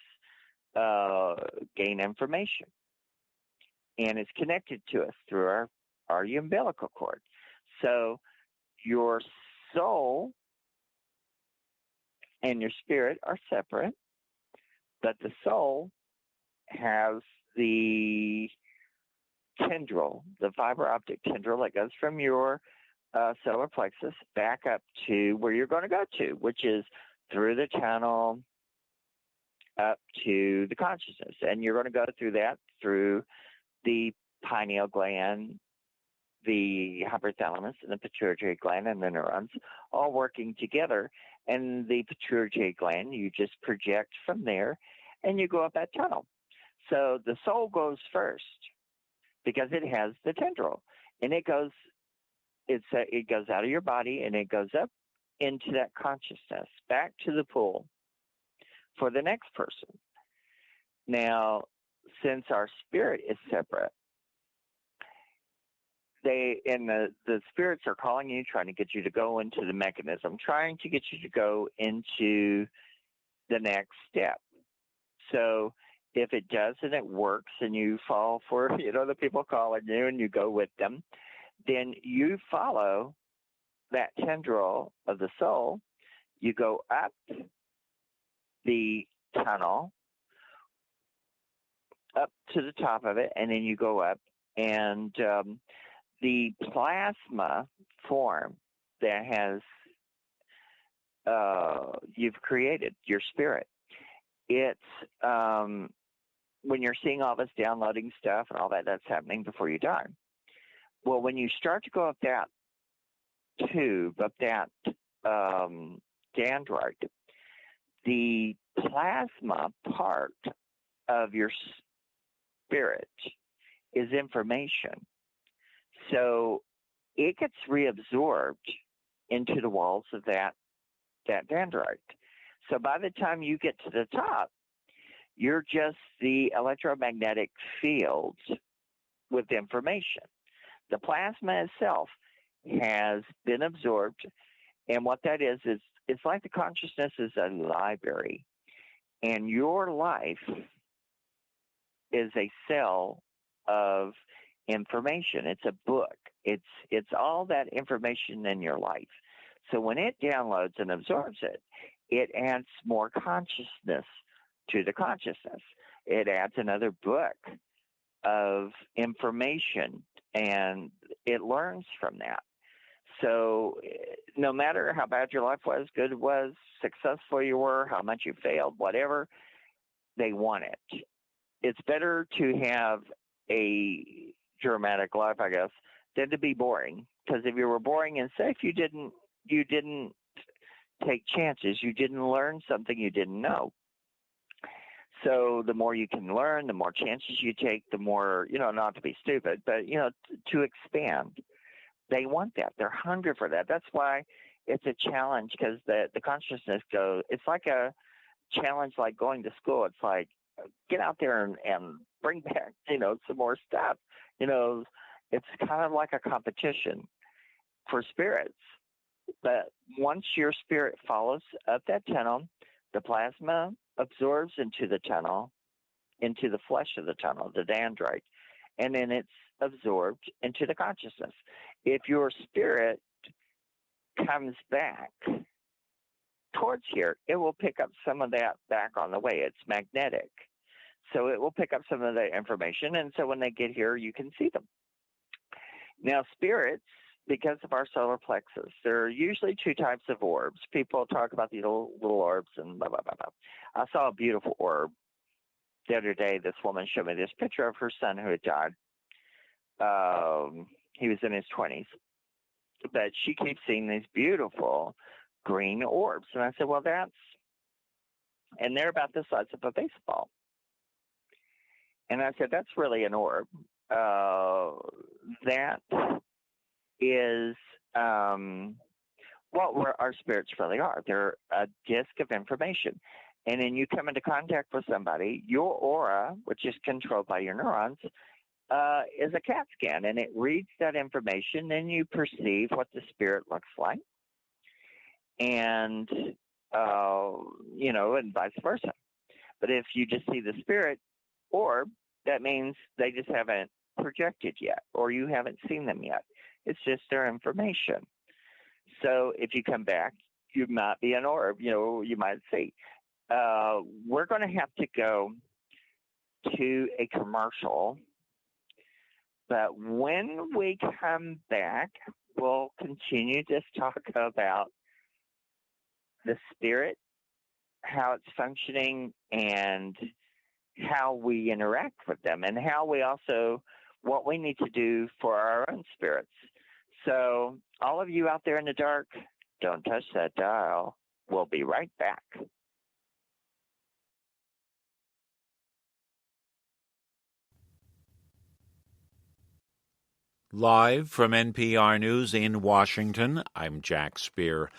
gain information. And it's connected to us through our umbilical cord. So your soul and your spirit are separate, but the soul has the tendril, the fiber optic tendril that goes from your solar plexus back up to where you're going to go to, which is through the tunnel up to the consciousness. And you're going to go through that through the pineal gland the hypothalamus and the pituitary gland and the neurons all working together. And the pituitary gland, you just project from there and you go up that tunnel. So the soul goes first because it has the tendril, and it goes out of your body and it goes up into that consciousness, back to the pool for the next person. Now, since our spirit is separate, the spirits are calling you, trying to get you to go into the mechanism, trying to get you to go into the next step. So if it does and it works and you fall for, the people calling you and you go with them, then you follow that tendril of the soul. You go up the tunnel, up to the top of it, and then you go up, and the plasma form that has you've created, your spirit, it's when you're seeing all this downloading stuff and all that's happening before you die. Well, when you start to go up that tube, up that dendrite, the plasma part of your spirit is information. So it gets reabsorbed into the walls of that dendrite. So by the time you get to the top, you're just the electromagnetic field with information. The plasma itself has been absorbed, and what that is it's like the consciousness is a library, and your life is a cell of information. It's a book. It's all that information in your life. So when it downloads and absorbs it, it adds more consciousness to the consciousness. It adds another book of information, and it learns from that. So no matter how bad your life was, good it was, successful you were, how much you failed, whatever, they want it. It's better to have a dramatic life, I guess, than to be boring. Because if you were boring and safe, you didn't take chances. You didn't learn something you didn't know. So the more you can learn, the more chances you take, the more, not to be stupid, but, to expand. They want that. They're hungry for that. That's why it's a challenge, because the consciousness goes, it's like a challenge like going to school. It's like, get out there and bring back, some more stuff. It's kind of like a competition for spirits. But once your spirit follows up that tunnel, the plasma absorbs into the tunnel, into the flesh of the tunnel, the dendrite, and then it's absorbed into the consciousness. If your spirit comes back towards here, it will pick up some of that back on the way. It's magnetic. So it will pick up some of the information, and so when they get here, you can see them. Now, spirits, because of our solar plexus, there are usually two types of orbs. People talk about these little orbs and blah, blah, blah, blah. I saw a beautiful orb the other day. This woman showed me this picture of her son who had died. He was in his 20s. But she keeps seeing these beautiful green orbs. And I said, well, and they're about the size of a baseball. And I said, that's really an orb. That is what our spirits really are. They're a disc of information. And then you come into contact with somebody, your aura, which is controlled by your neurons, is a CAT scan, and it reads that information, and you perceive what the spirit looks like, and and vice versa. But if you just see the spirit orb, that means they just haven't projected yet, or you haven't seen them yet. It's just their information. So if you come back, you might be an orb, you might see. We're going to have to go to a commercial, but when we come back, we'll continue to talk about the spirit, how it's functioning, and how we interact with them, and how we also what we need to do for our own spirits. So all of you out there in the dark, don't touch that dial. We'll be right back. Live from NPR News in Washington, I'm Jack Speer.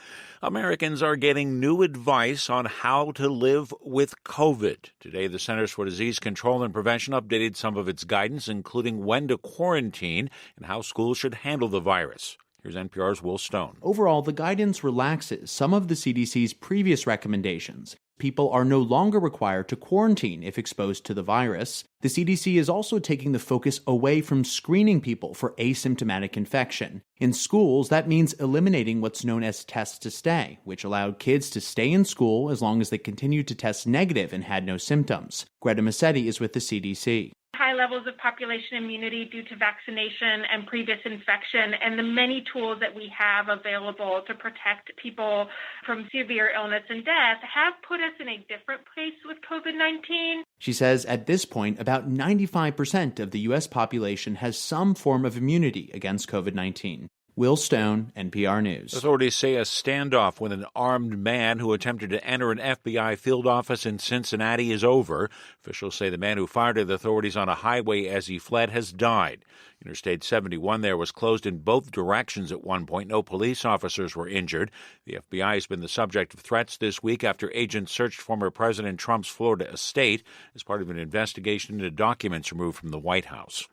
Americans are getting new advice on how to live with COVID. Today, the Centers for Disease Control and Prevention updated some of its guidance, including when to quarantine and how schools should handle the virus. Here's NPR's Will Stone. Overall, the guidance relaxes some of the CDC's previous recommendations. People are no longer required to quarantine if exposed to the virus. The CDC is also taking the focus away from screening people for asymptomatic infection. In schools, that means eliminating what's known as test to stay, which allowed kids to stay in school as long as they continued to test negative and had no symptoms. Greta Massetti is with the CDC. High levels of population immunity due to vaccination and previous infection, and the many tools that we have available to protect people from severe illness and death have put us in a different place with COVID-19. She says at this point, about 95% of the U.S. population has some form of immunity against COVID-19. Will Stone, NPR News. Authorities say a standoff with an armed man who attempted to enter an FBI field office in Cincinnati is over. Officials say the man who fired at the authorities on a highway as he fled has died. Interstate 71 there was closed in both directions at one point. No police officers were injured. The FBI has been the subject of threats this week after agents searched former President Trump's Florida estate as part of an investigation into documents removed from the White House.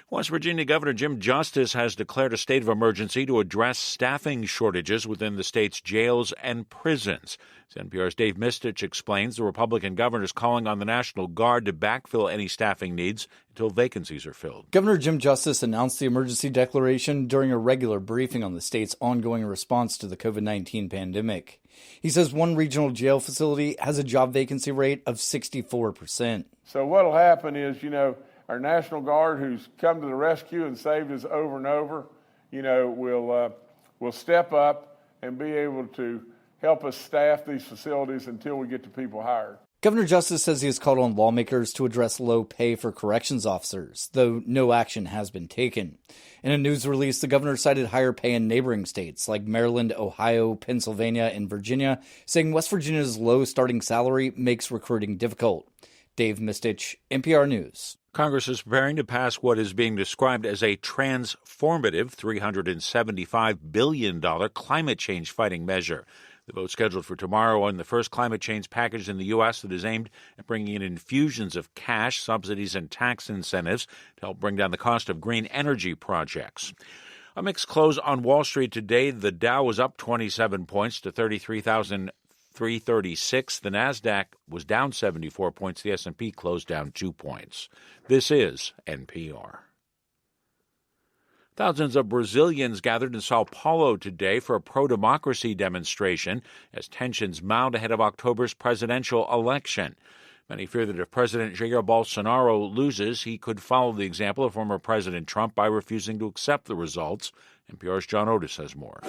West Virginia Governor Jim Justice has declared a state of emergency to address staffing shortages within the state's jails and prisons. As NPR's Dave Mistich explains, the Republican governor is calling on the National Guard to backfill any staffing needs until vacancies are filled. Governor Jim Justice announced the emergency declaration during a regular briefing on the state's ongoing response to the COVID-19 pandemic. He says one regional jail facility has a job vacancy rate of 64%. So what'll happen is, our National Guard, who's come to the rescue and saved us over and over, will step up and be able to help us staff these facilities until we get the people hired. Governor Justice says he has called on lawmakers to address low pay for corrections officers, though no action has been taken. In a news release, the governor cited higher pay in neighboring states like Maryland, Ohio, Pennsylvania, and Virginia, saying West Virginia's low starting salary makes recruiting difficult. Dave Mistich, NPR News. Congress is preparing to pass what is being described as a transformative $375 billion climate change fighting measure. The vote scheduled for tomorrow on the first climate change package in the U.S. that is aimed at bringing in infusions of cash, subsidies, and tax incentives to help bring down the cost of green energy projects. A mixed close on Wall Street today. The Dow was up 27 points to 33,336. The Nasdaq was down 74 points. The S&P closed down 2 points. This is NPR. Thousands of Brazilians gathered in Sao Paulo today for a pro-democracy demonstration as tensions mount ahead of October's presidential election. Many fear that if President Jair Bolsonaro loses, he could follow the example of former President Trump by refusing to accept the results. NPR's John Otis has more.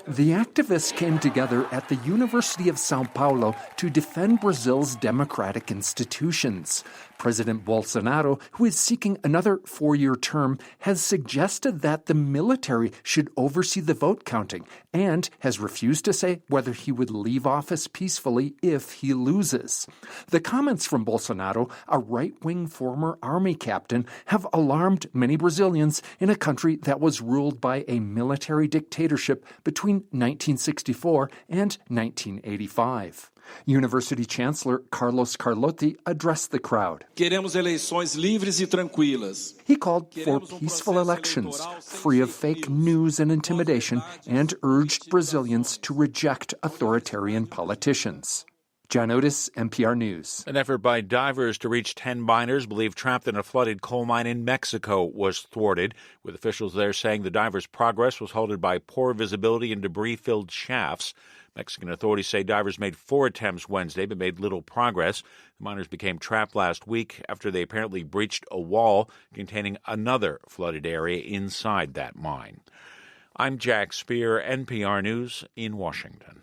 The activists came together at the University of Sao Paulo to defend Brazil's democratic institutions. President Bolsonaro, who is seeking another 4-year term, has suggested that the military should oversee the vote counting and has refused to say whether he would leave office peacefully if he loses. The comments from Bolsonaro, a right-wing former army captain, have alarmed many Brazilians in a country that was ruled by a military dictatorship between 1964 and 1985. University Chancellor Carlos Carlotti addressed the crowd. Queremos eleições livres e tranquilas. He called for peaceful elections, free of fake news and intimidation, and urged Brazilians to reject authoritarian politicians. John Otis, NPR News. An effort by divers to reach 10 miners believed trapped in a flooded coal mine in Mexico was thwarted, with officials there saying the divers' progress was halted by poor visibility and debris-filled shafts. Mexican authorities say divers made 4 attempts Wednesday but made little progress. The miners became trapped last week after they apparently breached a wall containing another flooded area inside that mine. I'm Jack Speer, NPR News in Washington.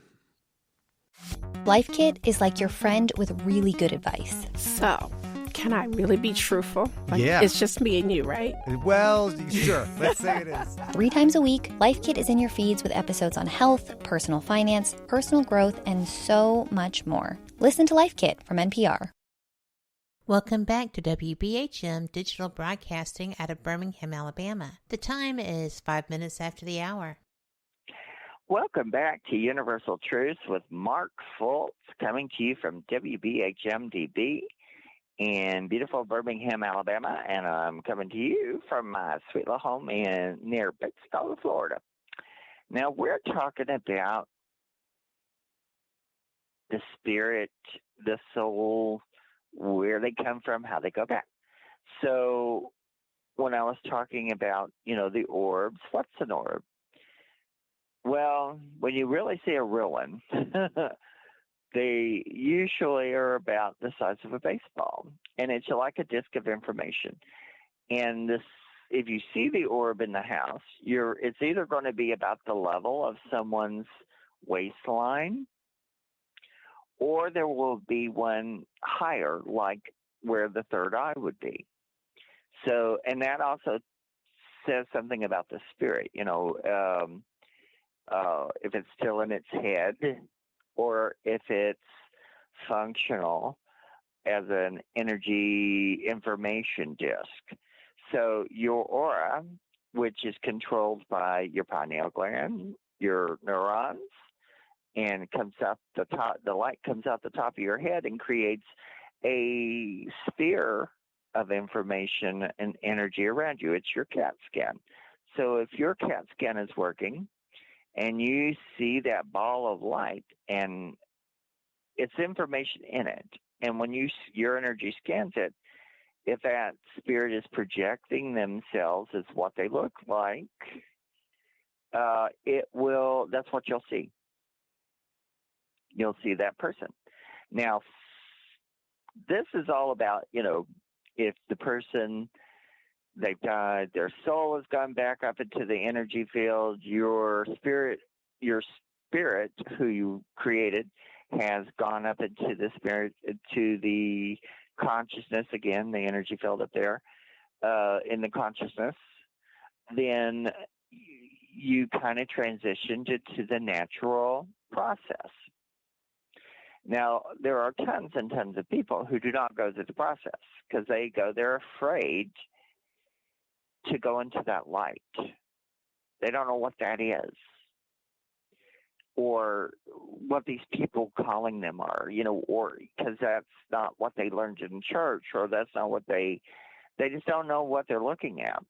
Life Kit is like your friend with really good advice. So, Can I really be truthful? Yeah. It's just me and you, right? Well, sure. Let's say it is. 3 times a week, Life Kit is in your feeds with episodes on health, personal finance, personal growth, and so much more. Listen to Life Kit from NPR. Welcome back to WBHM Digital Broadcasting out of Birmingham, Alabama. The time is 5 minutes after the hour. Welcome back to Universal Truths with Mark Fultz, coming to you from WBHM-DB in beautiful Birmingham, Alabama, and I'm coming to you from my sweet little home near Pensacola, Florida. Now, we're talking about the spirit, the soul, where they come from, how they go back. So when I was talking about, the orbs, what's an orb? Well, when you really see a real one, they usually are about the size of a baseball, and it's like a disc of information. And if you see the orb in the house, it's either going to be about the level of someone's waistline, or there will be one higher, like where the third eye would be. So, and that also says something about the spirit, if it's still in its head, or if it's functional as an energy information disk. So your aura, which is controlled by your pineal gland, your neurons, and comes out the top. The light comes out the top of your head and creates a sphere of information and energy around you. It's your CAT scan. So if your CAT scan is working and you see that ball of light and it's information in it, and when your energy scans it, if that spirit is projecting themselves as what they look like, that's what you'll see. You'll see that person. Now, this is all about, if the person, they've died, their soul has gone back up into the energy field, your spirit who you created has gone up into the spirit, to the consciousness, again, the energy field up there, in the consciousness, then you kind of transitioned it to the natural process. Now, there are tons and tons of people who do not go through the process because they're afraid to go into that light. They don't know what that is or what these people calling them are, or because that's not what they learned in church, or that's not what they just don't know what they're looking at.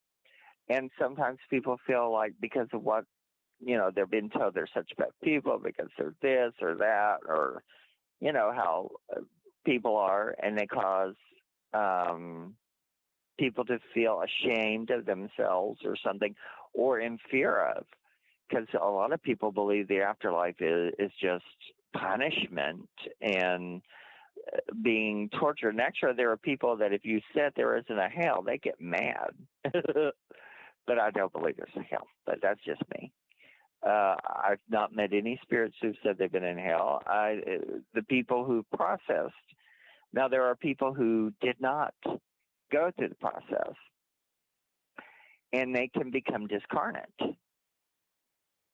And sometimes people feel like because of what, they've been told they're such bad people because they're this or that, or how people are, and they cause people to feel ashamed of themselves or something, or in fear of, because a lot of people believe the afterlife is just punishment and being tortured. And actually, there are people that if you said there isn't a hell, they get mad. But I don't believe there's a hell, but that's just me. I've not met any spirits who've said they've been in hell. The people who processed. Now, there are people who did not go through the process, and they can become discarnate.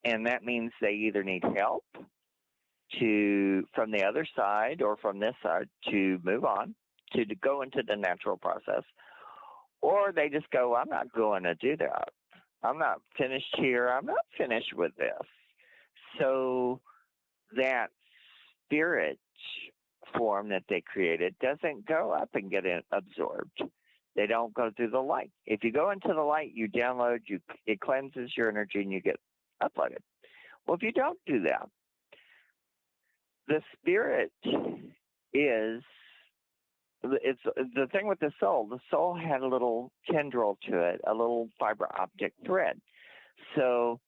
And that means they either need help from the other side or from this side to move on, to go into the natural process, or they just go, I'm not going to do that. I'm not finished here. I'm not finished with this. So that spirit form that they created doesn't go up and get absorbed. They don't go through the light. If you go into the light, you download, it cleanses your energy and you get uploaded. Well, if you don't do that, the spirit it's the thing with the soul. The soul had a little tendril to it, a little fiber optic thread. So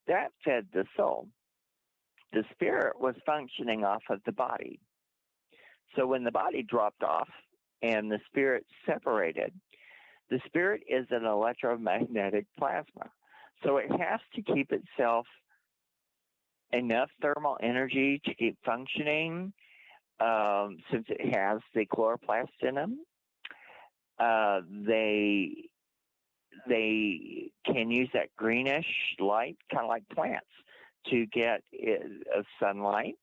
that fed the soul. The spirit was functioning off of the body. So when the body dropped off and the spirit separated, the spirit is an electromagnetic plasma. So it has to keep itself enough thermal energy to keep functioning, since it has the chloroplast in them, they can use that greenish light, kind of like plants, to get sunlight,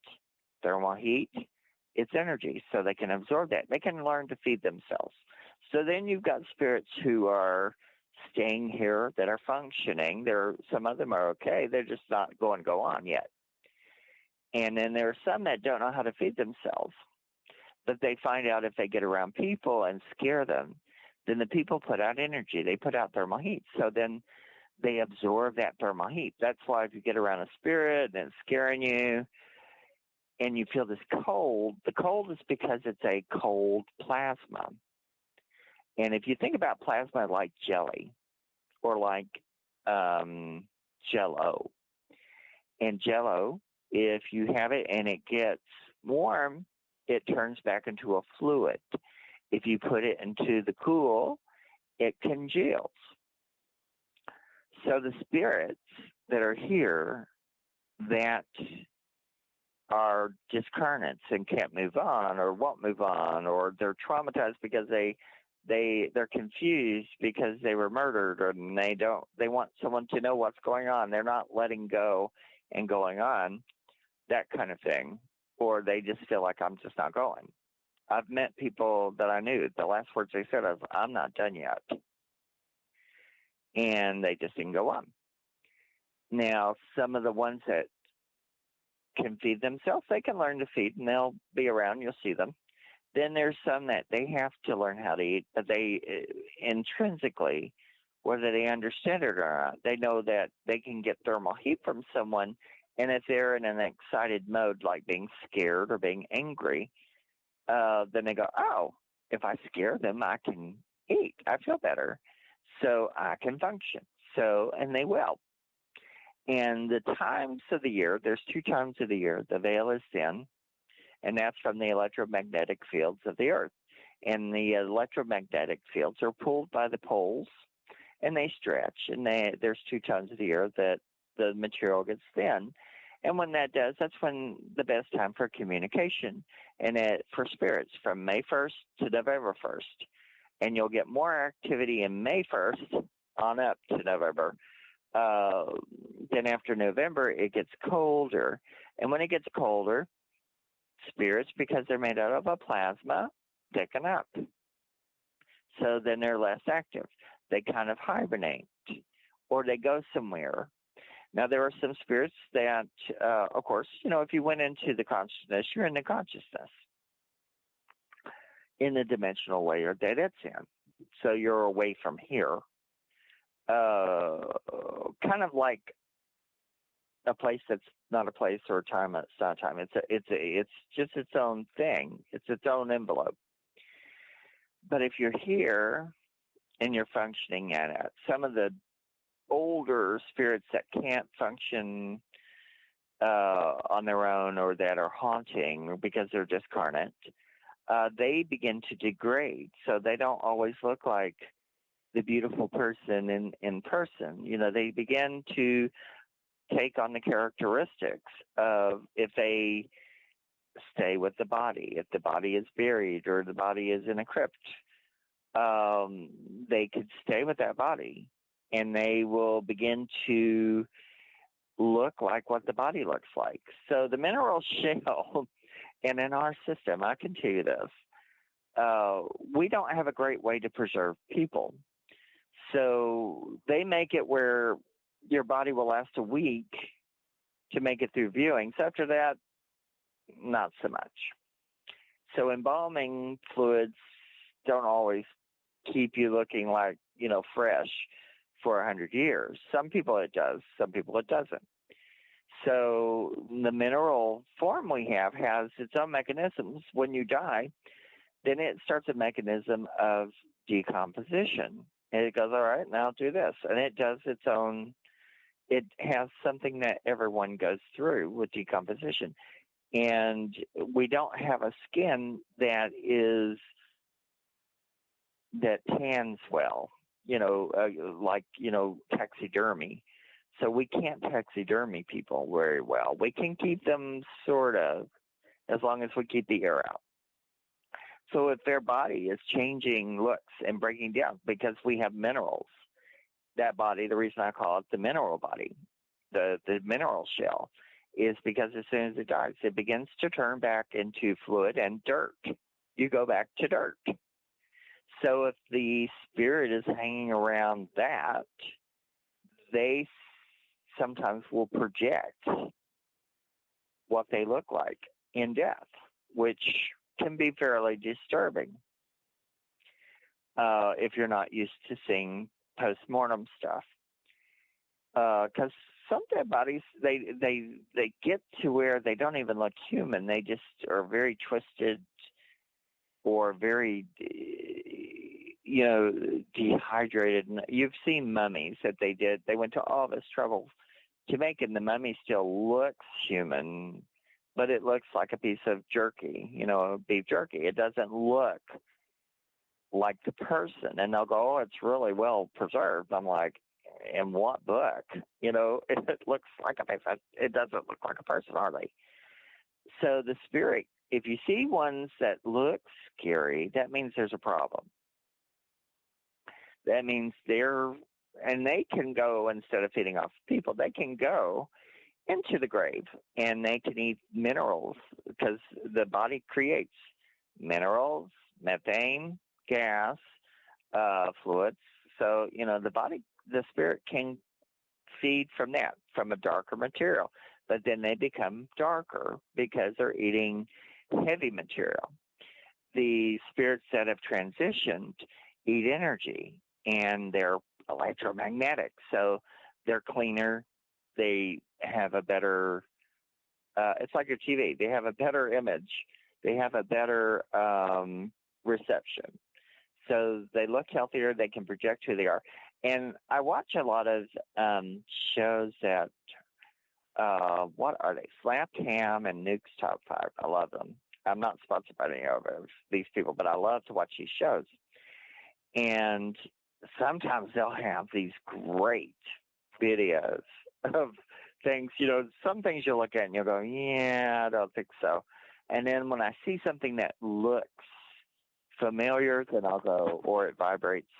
thermal heat, its energy, so they can absorb that. They can learn to feed themselves. So then you've got spirits who are staying here that are functioning. Some of them are okay. They're just not going to go on yet. And then there are some that don't know how to feed themselves. But they find out if they get around people and scare them, then the people put out energy. They put out thermal heat. So then they absorb that thermal heat. That's why if you get around a spirit and it's scaring you and you feel this cold, the cold is because it's a cold plasma. And if you think about plasma like jelly or like Jell-O, and Jell-O, if you have it and it gets warm, it turns back into a fluid. If you put it into the cool, it congeals. So the spirits that are here that are discarnates and can't move on or won't move on, or they're traumatized because they're confused because they were murdered, or they want someone to know what's going on. They're not letting go and going on, that kind of thing. Or they just feel like, I'm just not going. I've met people that I knew, the last words they said of, I'm not done yet. And they just didn't go on. Now, some of the ones that can feed themselves, they can learn to feed, and they'll be around, you'll see them. Then there's some that they have to learn how to eat, but they intrinsically, whether they understand it or not, they know that they can get thermal heat from someone. And if they're in an excited mode, like being scared or being angry, then they go, oh, if I scare them, I can eat. I feel better. So I can function. And they will. And the times of the year, there's 2 times of the year the veil is thin, and that's from the electromagnetic fields of the earth. And the electromagnetic fields are pulled by the poles, and they stretch. And there's 2 times of the year that the material gets thin. And when that does, that's when the best time for communication. And for spirits, from May 1st to November 1st. And you'll get more activity in May 1st on up to November. Then after November, it gets colder. And when it gets colder, spirits, because they're made out of a plasma, thicken up. So then they're less active. They kind of hibernate, or they go somewhere. Now, there are some spirits that, of course, if you went into the consciousness, you're in the consciousness in the dimensional layer that it's in. So you're away from here. Kind of like a place that's not a place, or a time that's not a time. It's just its own thing. It's its own envelope. But if you're here and you're functioning in it, some of the older spirits that can't function on their own, or that are haunting because they're discarnate, they begin to degrade. So they don't always look like the beautiful person in person. They begin to take on the characteristics of, if they stay with the body, if the body is buried or the body is in a crypt, they could stay with that body, and they will begin to look like what the body looks like. So the mineral shell, and in our system, I can tell you this, we don't have a great way to preserve people. So they make it where your body will last a week to make it through viewings. After that, not so much. So embalming fluids don't always keep you looking like, fresh for 100 years. Some people it does, some people it doesn't. So the mineral form we have has its own mechanisms. When you die, then it starts a mechanism of decomposition. And it goes, all right, now do this. And it does its own, it has something that everyone goes through with decomposition. And we don't have a skin that tans well, like taxidermy. So we can't taxidermy people very well. We can keep them sort of, as long as we keep the air out. So if their body is changing looks and breaking down because we have minerals, that body, the reason I call it the mineral body, the mineral shell, is because as soon as it dies, it begins to turn back into fluid and dirt. You go back to dirt. So if the spirit is hanging around that, they sometimes will project what they look like in death, which can be fairly disturbing if you're not used to seeing post-mortem stuff. Because some dead bodies, they get to where they don't even look human. They just are very twisted or very, dehydrated. And you've seen mummies that they did. They went to all this trouble to making the mummy still looks human, but it looks like a piece of jerky, beef jerky. It doesn't look like the person. And they'll go, oh, it's really well preserved. I'm like, in what book? It looks like a person. It doesn't look like a person, hardly. So the spirit, if you see ones that look scary, that means there's a problem. That means they can go, instead of feeding off people, they can go into the grave and they can eat minerals because the body creates minerals, methane, gas, fluids. So, the spirit can feed from that, from a darker material. But then they become darker because they're eating heavy material. The spirits that have transitioned eat energy, and they're electromagnetic. So they're cleaner. They have a better, it's like your TV. They have a better image. They have a better reception. So they look healthier. They can project who they are. And I watch a lot of shows that, what are they? Slapped Ham and Nuke's Top 5. I love them. I'm not sponsored by any of these people, but I love to watch these shows. And sometimes they'll have these great videos of things, some things you'll look at and you'll go, yeah, I don't think so. And then when I see something that looks familiar, then I'll go, or it vibrates,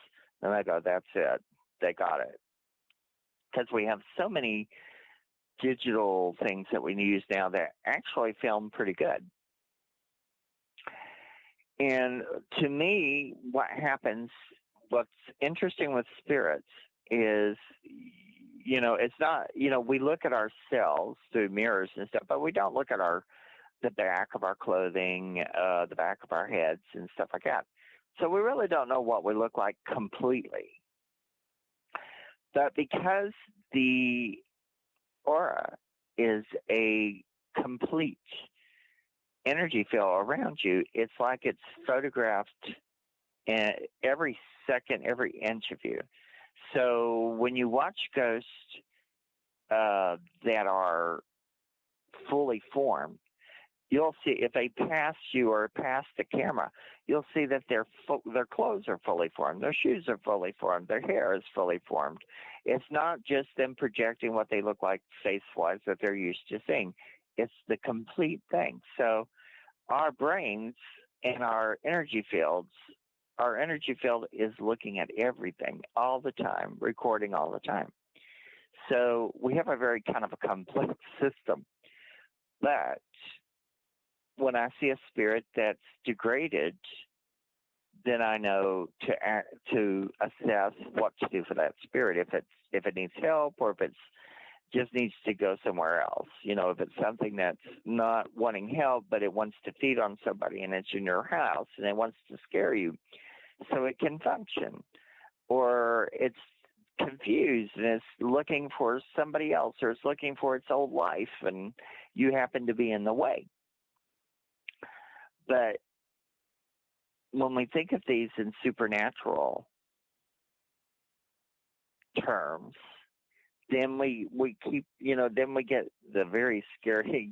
and I go, that's it. They got it. Because we have so many digital things that we use now that actually film pretty good. And to me, what happens, what's interesting with spirits is, it's not, we look at ourselves through mirrors and stuff, but we don't look at the back of our clothing, the back of our heads and stuff like that. So we really don't know what we look like completely. But because the aura is a complete energy field around you, it's like it's photographed every second, every inch of you. So when you watch ghosts that are fully formed, you'll see if they pass you or pass the camera, you'll see that their clothes are fully formed, their shoes are fully formed, their hair is fully formed. It's not just them projecting what they look like face-wise that they're used to seeing. It's the complete thing. So our brains and our energy field is looking at everything all the time, recording all the time. So we have a very kind of a complex system. But when I see a spirit that's degraded, then I know to assess what to do for that spirit. If it needs help, or if it's just needs to go somewhere else. If it's something that's not wanting help, but it wants to feed on somebody and it's in your house and it wants to scare you so it can function, or it's confused and it's looking for somebody else, or it's looking for its old life and you happen to be in the way. But when we think of these in supernatural terms, then we keep, then we get the very scary,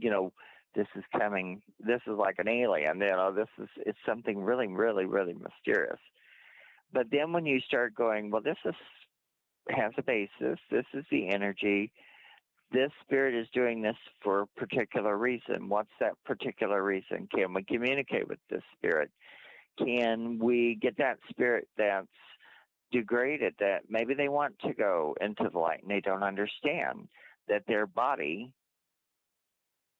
this is coming, this is like an alien, it's something really, really, really mysterious. But then when you start going, well, this has a basis, this is the energy, this spirit is doing this for a particular reason. What's that particular reason? Can we communicate with this spirit? can we get that spirit that's degraded, that maybe they want to go into the light and they don't understand that their body,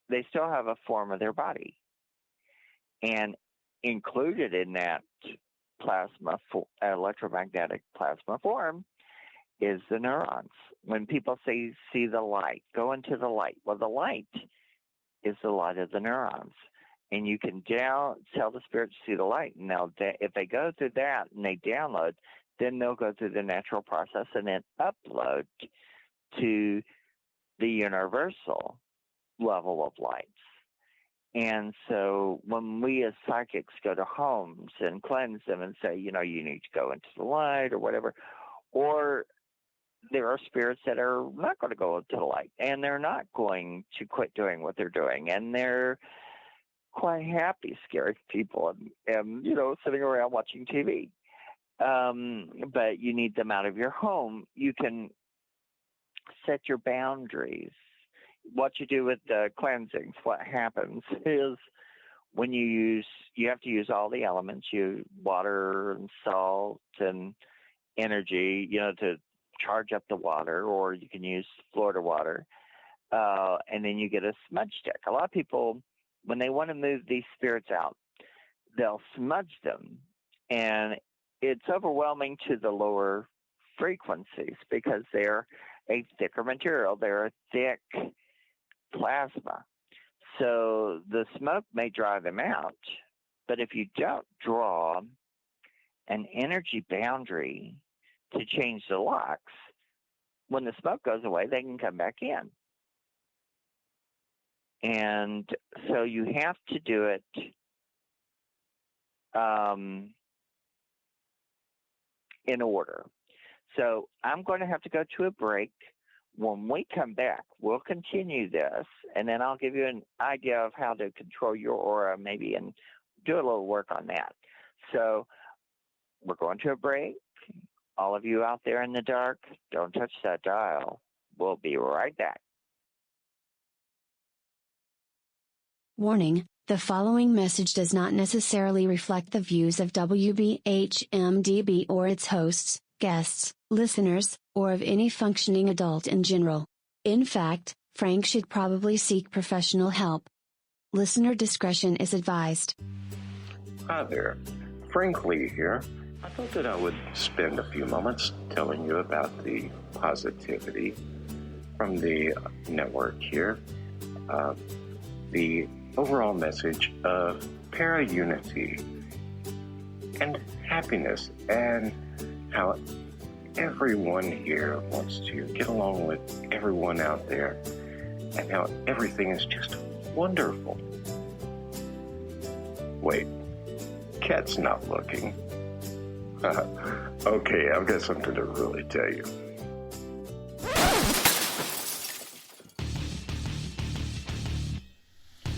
they still have a form of their body. And included in that plasma, electromagnetic plasma form, is the neurons. When people say, see the light, go into the light. Well, the light is the light of the neurons. And you can tell the spirit to see the light. And if they go through that and they download, then they'll go through the natural process and then upload to the universal level of lights. And so when we as psychics go to homes and cleanse them and say, you need to go into the light or whatever, or there are spirits that are not going to go into the light and they're not going to quit doing what they're doing, and they're quite happy, scary people, and sitting around watching TV. But you need them out of your home. You can set your boundaries. What you do with the cleansings, what happens is when you have to use all the elements, water and salt and energy, to charge up the water, or you can use Florida water. And then you get a smudge stick. A lot of people, when they want to move these spirits out, they'll smudge them. And it's overwhelming to the lower frequencies because they're a thicker material. They're a thick plasma. So the smoke may drive them out, but if you don't draw an energy boundary to change the locks, when the smoke goes away, they can come back in. And so you have to do it in order. So I'm going to have to go to a break. When we come back, we'll continue this, and then I'll give you an idea of how to control your aura maybe and do a little work on that. So we're going to a break. All of you out there in the dark, don't touch that dial. We'll be right back. Warning, the following message does not necessarily reflect the views of WBHM-DB or its hosts, guests, listeners, or of any functioning adult in general. In fact, Frank should probably seek professional help. Listener discretion is advised. Hi there, Frank Lee here. I thought that I would spend a few moments telling you about the positivity from the network here. The overall message of para-unity and happiness, and how everyone here wants to get along with everyone out there, and how everything is just wonderful. Wait, Cat's not looking. Okay, I've got something to really tell you.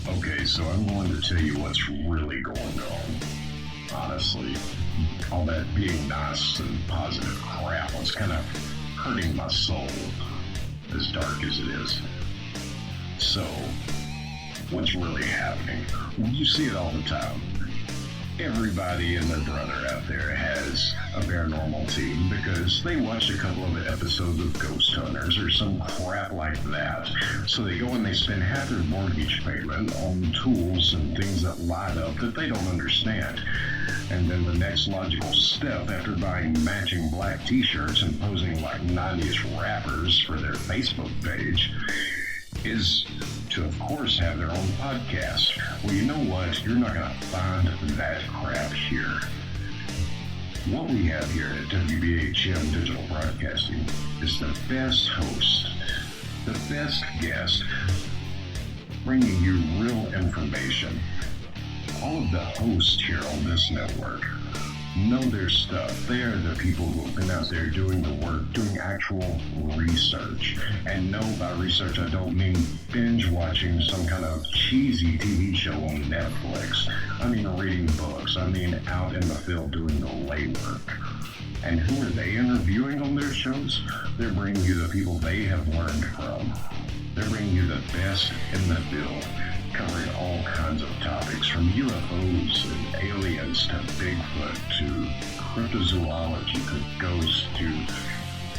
Okay, so I'm going to tell you what's really going on. Honestly, all that being nice and positive crap was kind of hurting my soul, as dark as it is. So, what's really happening? Well, you see it all the time. Everybody and their brother out there has a paranormal team because they watch a couple of episodes of Ghost Hunters or some crap like that. So they go and they spend half their mortgage payment on tools and things that light up that they don't understand. And then the next logical step, after buying matching black t-shirts and posing like 90s rappers for their Facebook page, is to, of course, have their own podcast. Well, you know what? You're not going to find that crap here. What we have here at WBHM Digital Broadcasting is the best host, the best guest, bringing you real information. All of the hosts here on this network know their stuff. They are the people who have been out there doing the work, doing actual research. And no, by research, I don't mean binge watching some kind of cheesy TV show on Netflix. I mean reading books. I mean out in the field doing the legwork. And who are they interviewing on their shows? They're bringing you the people they have learned from. They're bringing you the best in the field. covering all kinds of topics from UFOs and aliens to Bigfoot to cryptozoology to ghosts to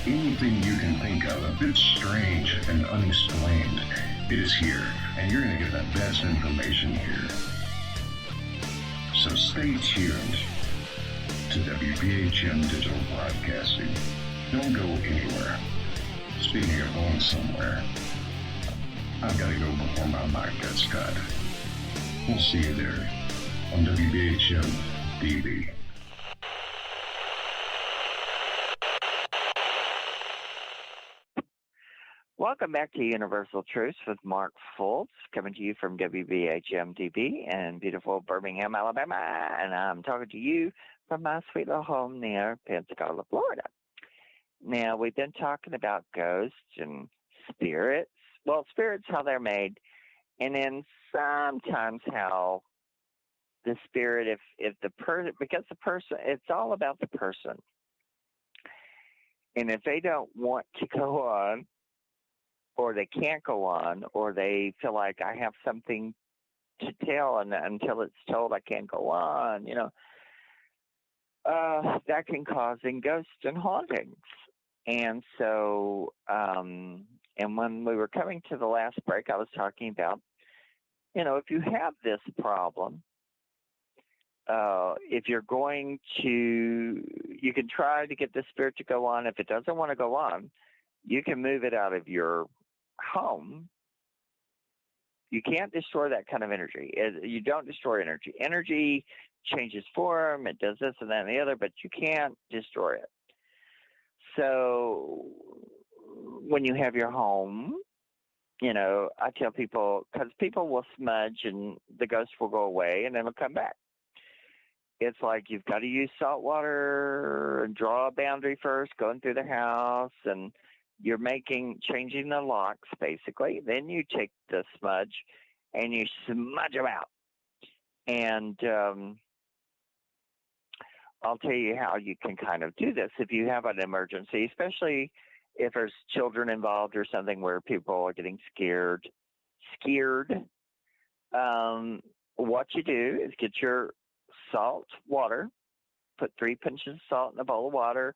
anything you can think of, a bit strange and unexplained. It is here, and you're going to get the best information here. So stay tuned to WBHM Digital Broadcasting. Don't go anywhere. Speaking of going somewhere, I've got to go before my mic gets cut. We'll see you there on WBHM-DB. Welcome back to Universal Truths with Mark Fultz, coming to you from WBHM-DB in beautiful Birmingham, Alabama. And I'm talking to you from my sweet little home near Pensacola, Florida. Now, we've been talking about ghosts and spirits. Well, spirits, how they're made, and then sometimes how the spirit, if the person, because the person, it's all about the person. And if they don't want to go on, or they can't go on, or they feel like I have something to tell, and until it's told I can't go on, that can cause ghosts and hauntings. And so, and when we were coming to the last break, I was talking about, if you have this problem, if you're going to, you can try to get the spirit to go on. If it doesn't want to go on, you can move it out of your home. You can't destroy that kind of energy. You don't destroy energy. Energy changes form. It does this and that and the other, but you can't destroy it. So when you have your home, I tell people, because people will smudge and the ghost will go away and then it'll come back. It's like you've got to use salt water and draw a boundary first, going through the house, and you're changing the locks, basically. Then you take the smudge and you smudge them out. And I'll tell you how you can kind of do this if you have an emergency, especially if there's children involved or something where people are getting scared. What you do is get your salt water, put 3 pinches of salt in a bowl of water,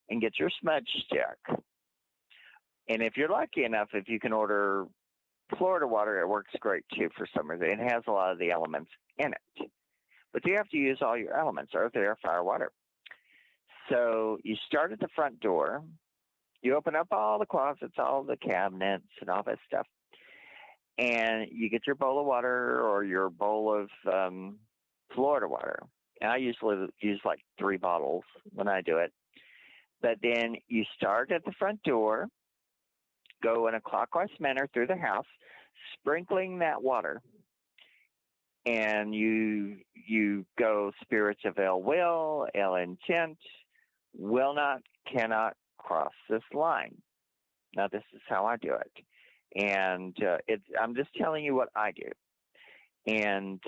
and get your smudge stick. And if you're lucky enough, if you can order Florida water, it works great too for some reason. It has a lot of the elements in it. But you have to use all your elements, earth, air, fire, water. So you start at the front door. You open up all the closets, all the cabinets, and all that stuff. And you get your bowl of water or your bowl of Florida water. And I usually use like 3 bottles when I do it. But then you start at the front door, go in a clockwise manner through the house, sprinkling that water. And you go spirits of ill will, ill intent, will not, cannot cross this line. Now, this is how I do it. And I'm just telling you what I do. And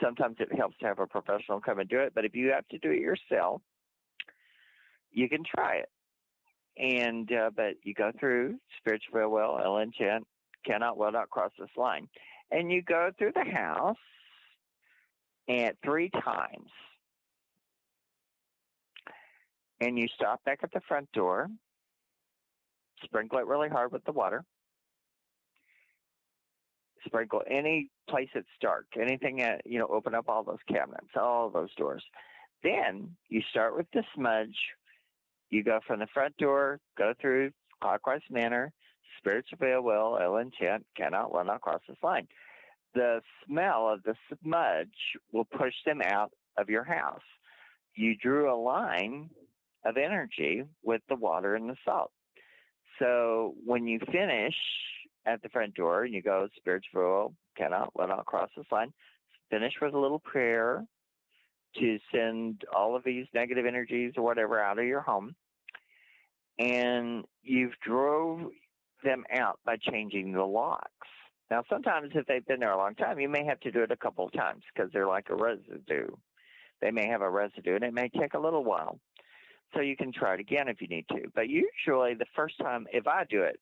sometimes it helps to have a professional come and do it. But if you have to do it yourself, you can try it. And but you go through spirits of ill will, ill intent, cannot, will not cross this line. And you go through the house and 3 times. And you stop back at the front door, sprinkle it really hard with the water. Sprinkle any place that's dark, anything, open up all those cabinets, all those doors. Then you start with the smudge. You go from the front door, go through clockwise manner, spirits of ill will, ill intent, cannot, will not cross this line. The smell of the smudge will push them out of your house. You drew a line of energy with the water and the salt. So when you finish at the front door and you go, spirits of ill will, cannot, will not cross this line, finish with a little prayer to send all of these negative energies or whatever out of your home. And you've drove them out by changing the locks. Now, sometimes if they've been there a long time, you may have to do it a couple of times because they're like a residue. They may have a residue, and it may take a little while. So you can try it again if you need to. But usually the first time, if I do it,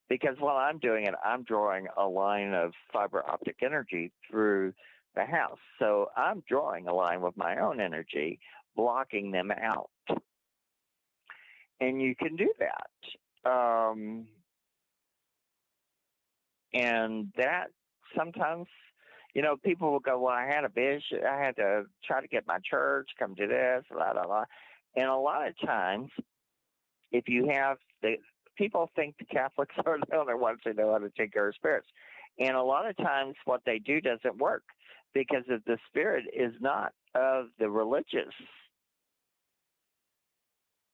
Because while I'm doing it, I'm drawing a line of fiber optic energy through the house. So I'm drawing a line with my own energy, blocking them out. And you can do that. And that sometimes, people will go, well, I had a vision. I had to try to get my church, come to this, blah, blah, blah. And a lot of times, if you have people think the Catholics are the only ones who know how to take care of spirits. And a lot of times what they do doesn't work because if the spirit is not of the religious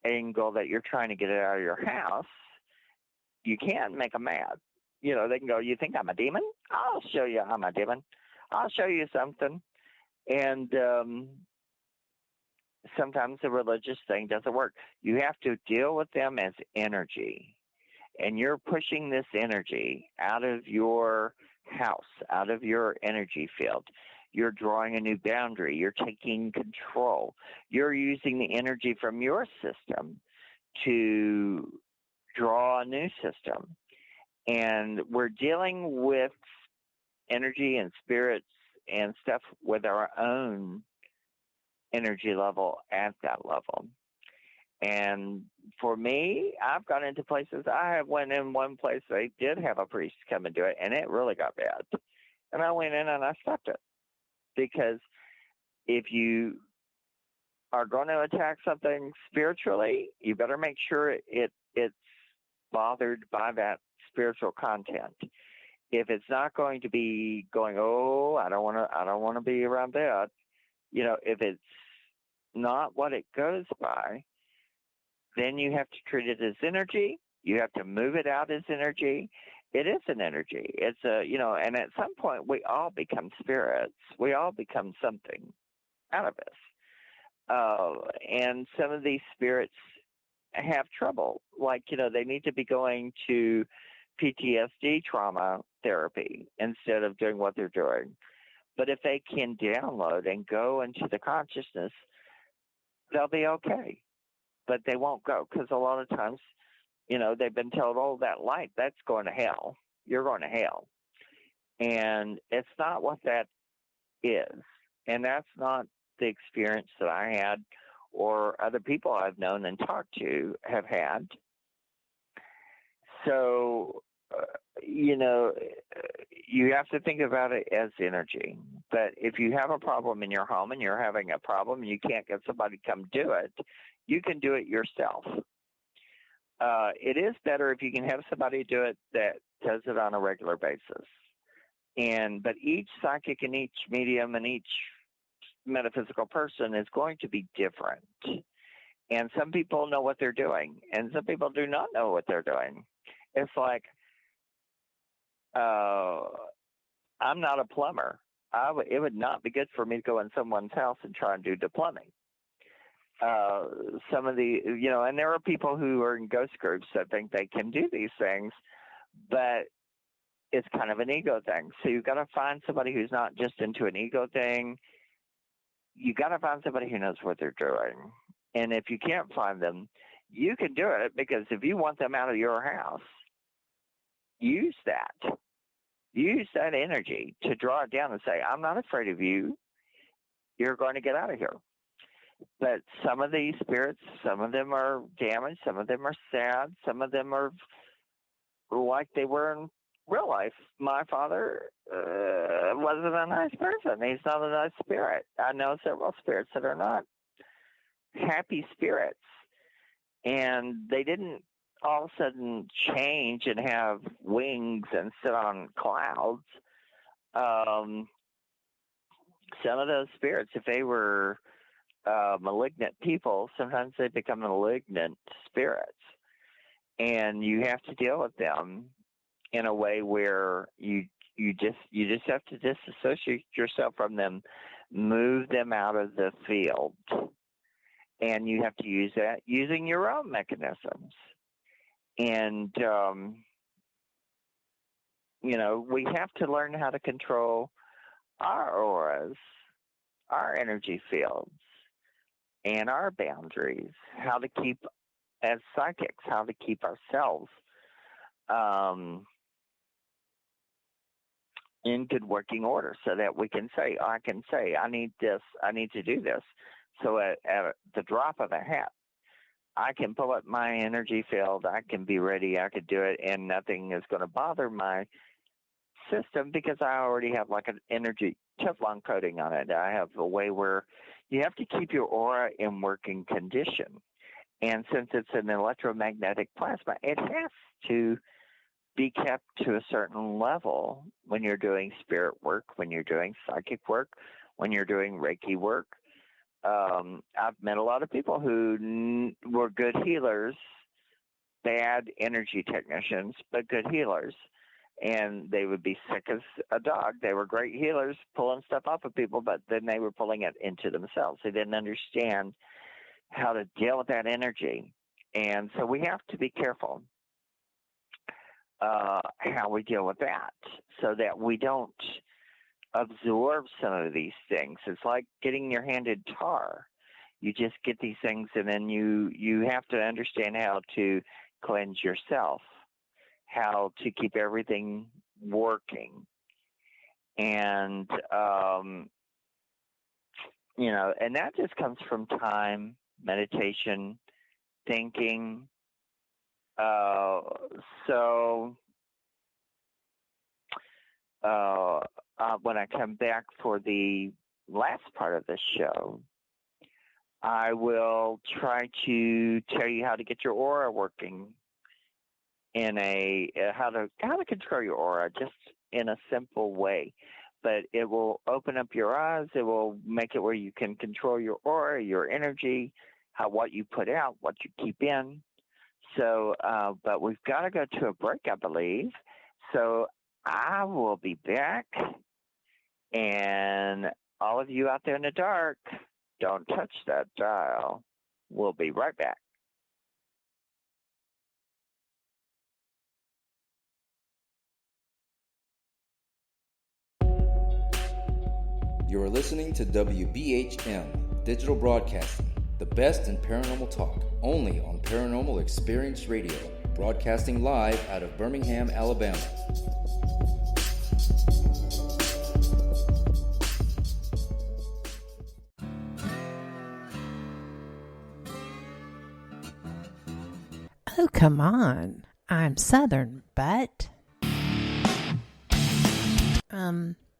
angle that you're trying to get it out of your house, you can't make them mad. They can go, you think I'm a demon? I'll show you I'm a demon. I'll show you something. And sometimes the religious thing doesn't work. You have to deal with them as energy. And you're pushing this energy out of your house, out of your energy field. You're drawing a new boundary. You're taking control. You're using the energy from your system to draw a new system. And we're dealing with energy and spirits and stuff with our own energy level at that level. And for me, I've gone into places. I went in one place, they did have a priest come and do it, and it really got bad. And I went in and I stopped it. Because if you are going to attack something spiritually, you better make sure it's bothered by that spiritual content. If it's not going to be going, oh, I don't want to be around that. If it's not what it goes by, then you have to treat it as energy. You have to move it out as energy. It is an energy. It's and at some point we all become spirits. We all become something out of us. And some of these spirits have trouble. Like, they need to be going to PTSD trauma therapy instead of doing what they're doing. But if they can download and go into the consciousness, they'll be okay. But they won't go because a lot of times, they've been told, oh, that light, that's going to hell. You're going to hell. And it's not what that is. And that's not the experience that I had or other people I've known and talked to have had. So, you have to think about it as energy. But if you have a problem in your home and you're having a problem and you can't get somebody to come do it, you can do it yourself. It is better if you can have somebody do it that does it on a regular basis. But each psychic and each medium and each metaphysical person is going to be different. And some people know what they're doing, and some people do not know what they're doing. It's like, I'm not a plumber. It would not be good for me to go in someone's house and try and do the plumbing. Some of the, and there are people who are in ghost groups that think they can do these things, but it's kind of an ego thing. So you've got to find somebody who's not just into an ego thing. You got to find somebody who knows what they're doing. And if you can't find them, you can do it, because if you want them out of your house, use that. Use that energy to draw it down and say, I'm not afraid of you. You're going to get out of here. But some of these spirits, some of them are damaged, some of them are sad, some of them are like they were in real life. My father wasn't a nice person. He's not a nice spirit. I know several spirits that are not happy spirits. And they didn't all of a sudden change and have wings and sit on clouds. Some of those spirits, if they were malignant people, sometimes they become malignant spirits. And you have to deal with them in a way where you just have to disassociate yourself from them, move them out of the field. And you have to use that using your own mechanisms. And, we have to learn how to control our auras, our energy fields, and our boundaries, how to keep, as psychics, how to keep ourselves in good working order, so that we can say, I can say, I need this, I need to do this. So at the drop of a hat, I can pull up my energy field, I can be ready, I could do it, and nothing is going to bother my system because I already have like an energy Teflon coating on it. I have a way where you have to keep your aura in working condition. And since it's an electromagnetic plasma, it has to be kept to a certain level when you're doing spirit work, when you're doing psychic work, when you're doing Reiki work. I've met a lot of people who were good healers, bad energy technicians, but good healers. And they would be sick as a dog. They were great healers, pulling stuff off of people, but then they were pulling it into themselves. They didn't understand how to deal with that energy. And so we have to be careful how we deal with that so that we don't absorb some of these things. It's like getting your handed tar. You just get these things, and then you have to understand how to cleanse yourself, how to keep everything working. And, and that just comes from time, meditation, thinking. When I come back for the last part of the show, I will try to tell you how to get your aura working in how to control your aura just in a simple way. But it will open up your eyes. It will make it where you can control your aura, your energy, what you put out, what you keep in. So, but we've got to go to a break, I believe. So I will be back. And all of you out there in the dark, don't touch that dial. We'll be right back. You are listening to WBHM Digital Broadcasting, the best in paranormal talk, only on Paranormal Experience Radio, broadcasting live out of Birmingham, Alabama. Oh, come on. I'm Southern, but...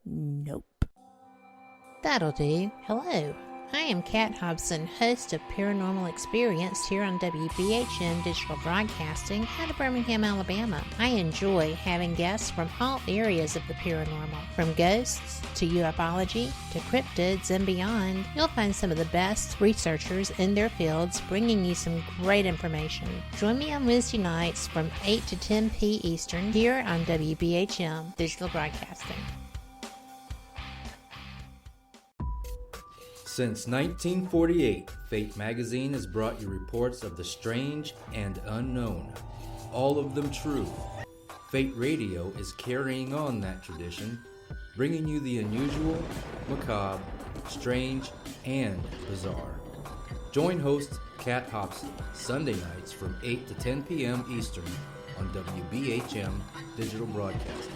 Nope. That'll do. Hello. I am Kat Hobson, host of Paranormal Experience here on WBHM Digital Broadcasting out of Birmingham, Alabama. I enjoy having guests from all areas of the paranormal, from ghosts to ufology to cryptids and beyond. You'll find some of the best researchers in their fields bringing you some great information. Join me on Wednesday nights from 8 to 10 p. Eastern here on WBHM Digital Broadcasting. Since 1948, Fate magazine has brought you reports of the strange and unknown, all of them true. Fate Radio is carrying on that tradition, bringing you the unusual, macabre, strange, and bizarre. Join host Kat Hobson Sunday nights from 8 to 10 p.m. Eastern on WBHM Digital Broadcasting.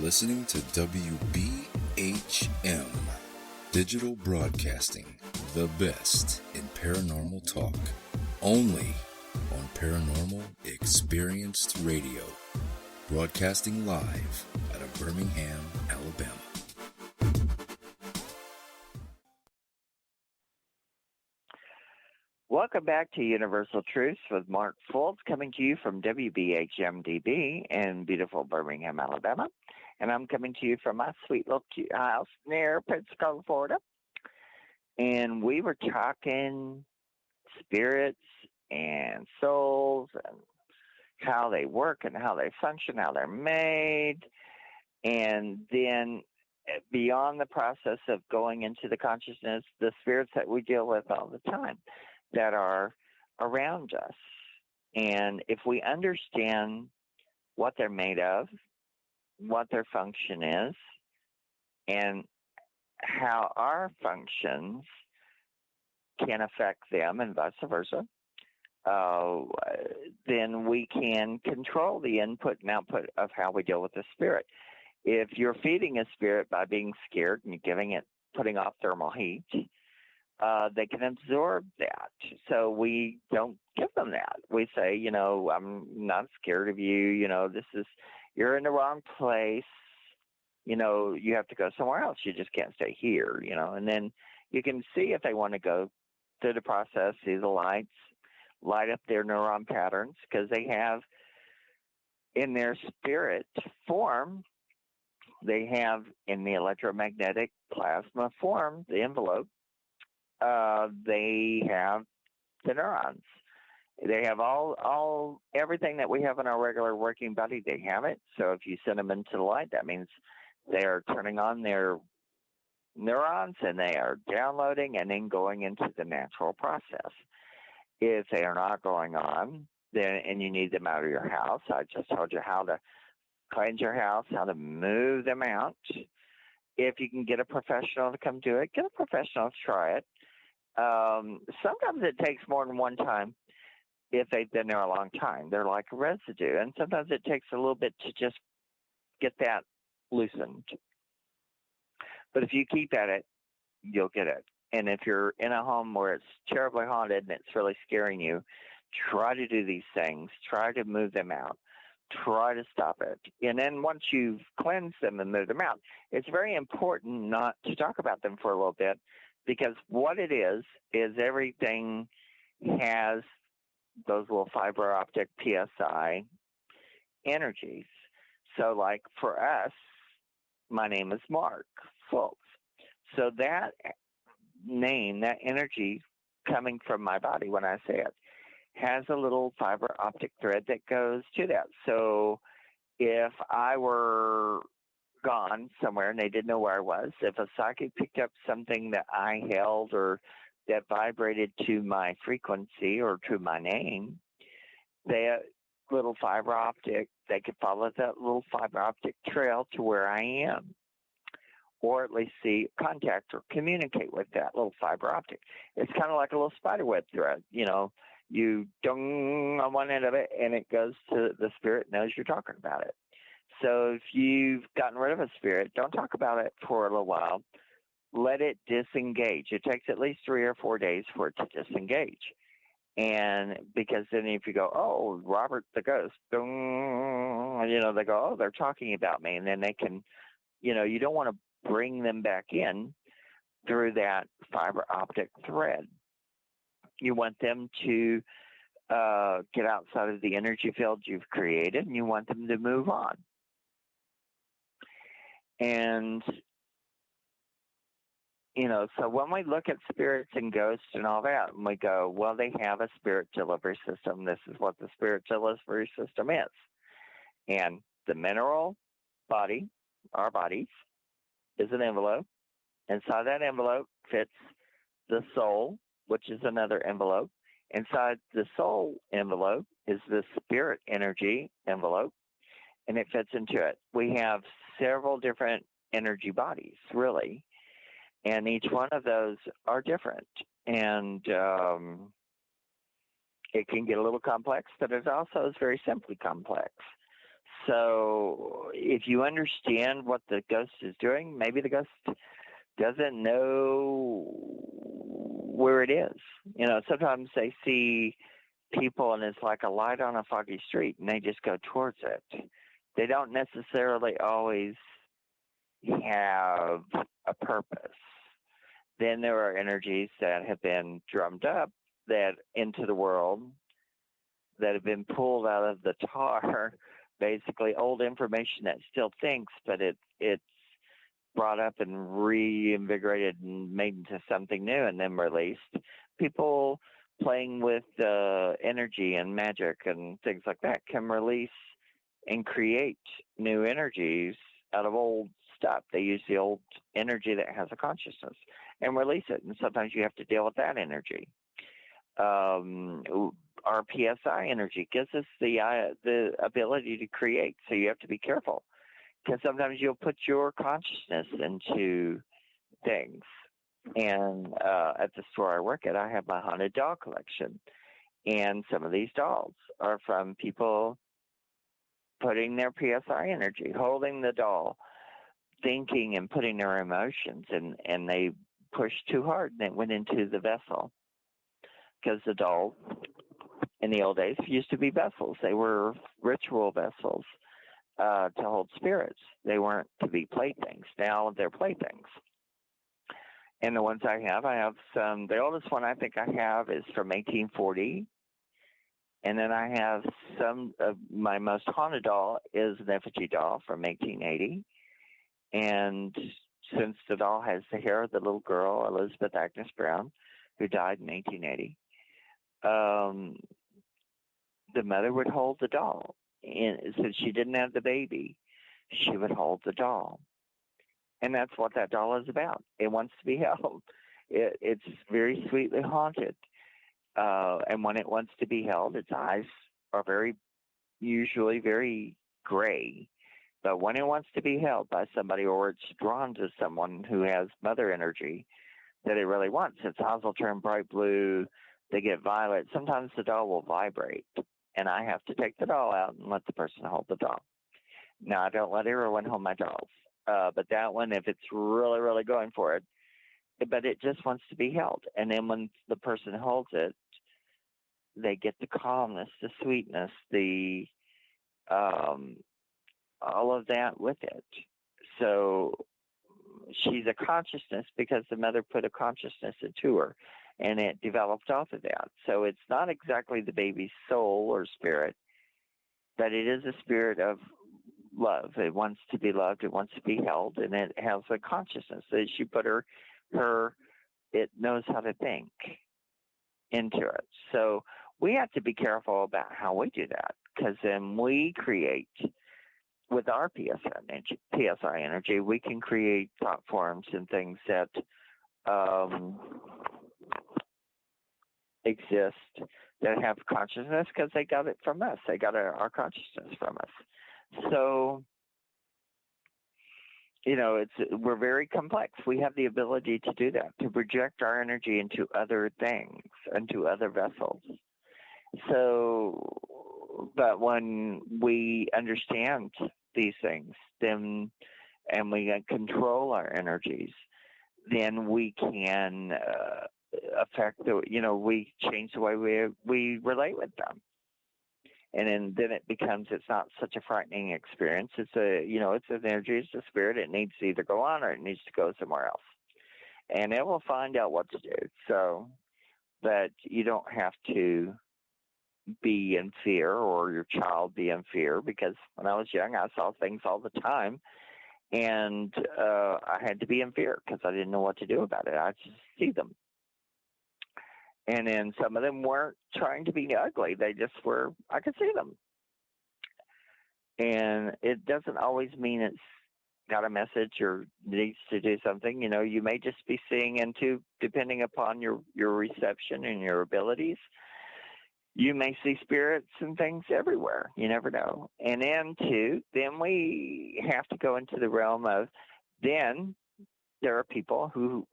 Listening to WBHM Digital Broadcasting, the best in paranormal talk, only on Paranormal Experienced Radio, broadcasting live out of Birmingham, Alabama. Welcome back to Universal Truths with Mark Fultz, coming to you from WBHM-DB in beautiful Birmingham, Alabama. And I'm coming to you from my sweet little house near Pensacola, Florida. And we were talking spirits and souls and how they work and how they function, how they're made. And then beyond the process of going into the consciousness, the spirits that we deal with all the time that are around us. And if we understand what they're made of, what their function is, and how our functions can affect them and vice versa, then we can control the input and output of how we deal with the spirit. If you're feeding a spirit by being scared and you're putting off thermal heat, they can absorb that. So we don't give them that. We say, I'm not scared of you. You're in the wrong place. You have to go somewhere else. You just can't stay here, and then you can see if they want to go through the process, see the lights, light up their neuron patterns, because they have in their spirit form, they have in the electromagnetic plasma form, the envelope, they have the neurons. They have everything that we have in our regular working body, they have it. So if you send them into the light, that means they are turning on their neurons and they are downloading and then going into the natural process. If they are not going on, and you need them out of your house, I just told you how to cleanse your house, how to move them out. If you can get a professional to come do it, get a professional to try it. Sometimes it takes more than one time if they've been there a long time. They're like a residue, and sometimes it takes a little bit to just get that loosened. But if you keep at it, you'll get it. And if you're in a home where it's terribly haunted and it's really scaring you, try to do these things. Try to move them out. Try to stop it. And then once you've cleansed them and moved them out, it's very important not to talk about them for a little bit, because what it is everything has those little fiber optic PSI energies. So like for us, my name is Mark Fultz. So that name, that energy coming from my body when I say it, has a little fiber optic thread that goes to that. So if I were gone somewhere and they didn't know where I was, if a psychic picked up something that I held or that vibrated to my frequency or to my name, that little fiber optic, they could follow that little fiber optic trail to where I am, or at least see, contact or communicate with that little fiber optic. It's kind of like a little spider web thread. You dong on one end of it, and it goes to the spirit knows you're talking about it. So if you've gotten rid of a spirit, don't talk about it for a little while. Let it disengage. It takes at least 3 or 4 days for it to disengage. And because then if you go, oh, Robert the ghost, dong, they go, oh, they're talking about me. And then they can, you don't want to bring them back in through that fiber optic thread. You want them to get outside of the energy field you've created, and you want them to move on. And, so when we look at spirits and ghosts and all that, and we go, well, they have a spirit delivery system. This is what the spirit delivery system is. And the mineral body, our bodies, is an envelope. Inside that envelope fits the soul, which is another envelope. Inside the soul envelope is the spirit energy envelope, and it fits into it. We have several different energy bodies, really, and each one of those are different. And it can get a little complex, but it also is very simply complex. So if you understand what the ghost is doing, maybe the ghost doesn't know where it is. Sometimes they see people and it's like a light on a foggy street and they just go towards it. They don't necessarily always have a purpose. Then there are energies that have been drummed up that into the world that have been pulled out of the tar, basically old information that still thinks, but it's brought up and reinvigorated and made into something new and then released. People playing with energy and magic and things like that can release and create new energies out of old stuff. They use the old energy that has a consciousness and release it, and sometimes you have to deal with that energy. Our PSI energy gives us the ability to create, so you have to be careful. because sometimes you'll put your consciousness into things. And at the store I work at, I have my haunted doll collection. And some of these dolls are from people putting their PSI energy, holding the doll, thinking and putting their emotions, and they pushed too hard and it went into the vessel. Because the doll in the old days used to be vessels. They were ritual vessels to hold spirits. They weren't to be playthings. Now they're playthings. And the ones I have some, the oldest one I think I have is from 1840. And then I have some of my most haunted doll is an effigy doll from 1880. And since the doll has the hair of the little girl, Elizabeth Agnes Brown, who died in 1880, the mother would hold the doll. And since she didn't have the baby, she would hold the doll. And that's what that doll is about. It wants to be held. It's very sweetly haunted. And when it wants to be held, its eyes are usually very gray. But when it wants to be held by somebody, or it's drawn to someone who has mother energy that it really wants, its eyes will turn bright blue. They get violet. Sometimes the doll will vibrate, and I have to take the doll out and let the person hold the doll. Now, I don't let everyone hold my dolls. But that one, if it's really, really going for it, but it just wants to be held. And then when the person holds it, they get the calmness, the sweetness, the all of that with it. So she's a consciousness because the mother put a consciousness into her, and it developed off of that. So it's not exactly the baby's soul or spirit, but it is a spirit of love. It wants to be loved. It wants to be held, and it has a consciousness. As she put her, it knows how to think into it. So we have to be careful about how we do that, because then we create, with our PSI energy, we can create thought forms and things that exist that have consciousness because they got it from us. They got our consciousness from us. So, we're very complex. We have the ability to do that, to project our energy into other things, into other vessels. So, but when we understand these things, then, and we control our energies, then we can affect we change the way we relate with them. And then it becomes, it's not such a frightening experience. It's it's an energy, it's a spirit. It needs to either go on or it needs to go somewhere else. And it will find out what to do. So, but you don't have to be in fear, or your child be in fear, because when I was young, I saw things all the time. And I had to be in fear because I didn't know what to do about it. I just see them. And then some of them weren't trying to be ugly. They just were, I could see them. And it doesn't always mean it's got a message or needs to do something. You may just be seeing into, depending upon your reception and your abilities, you may see spirits and things everywhere. You never know. And then we have to go into the realm of, then there are people who,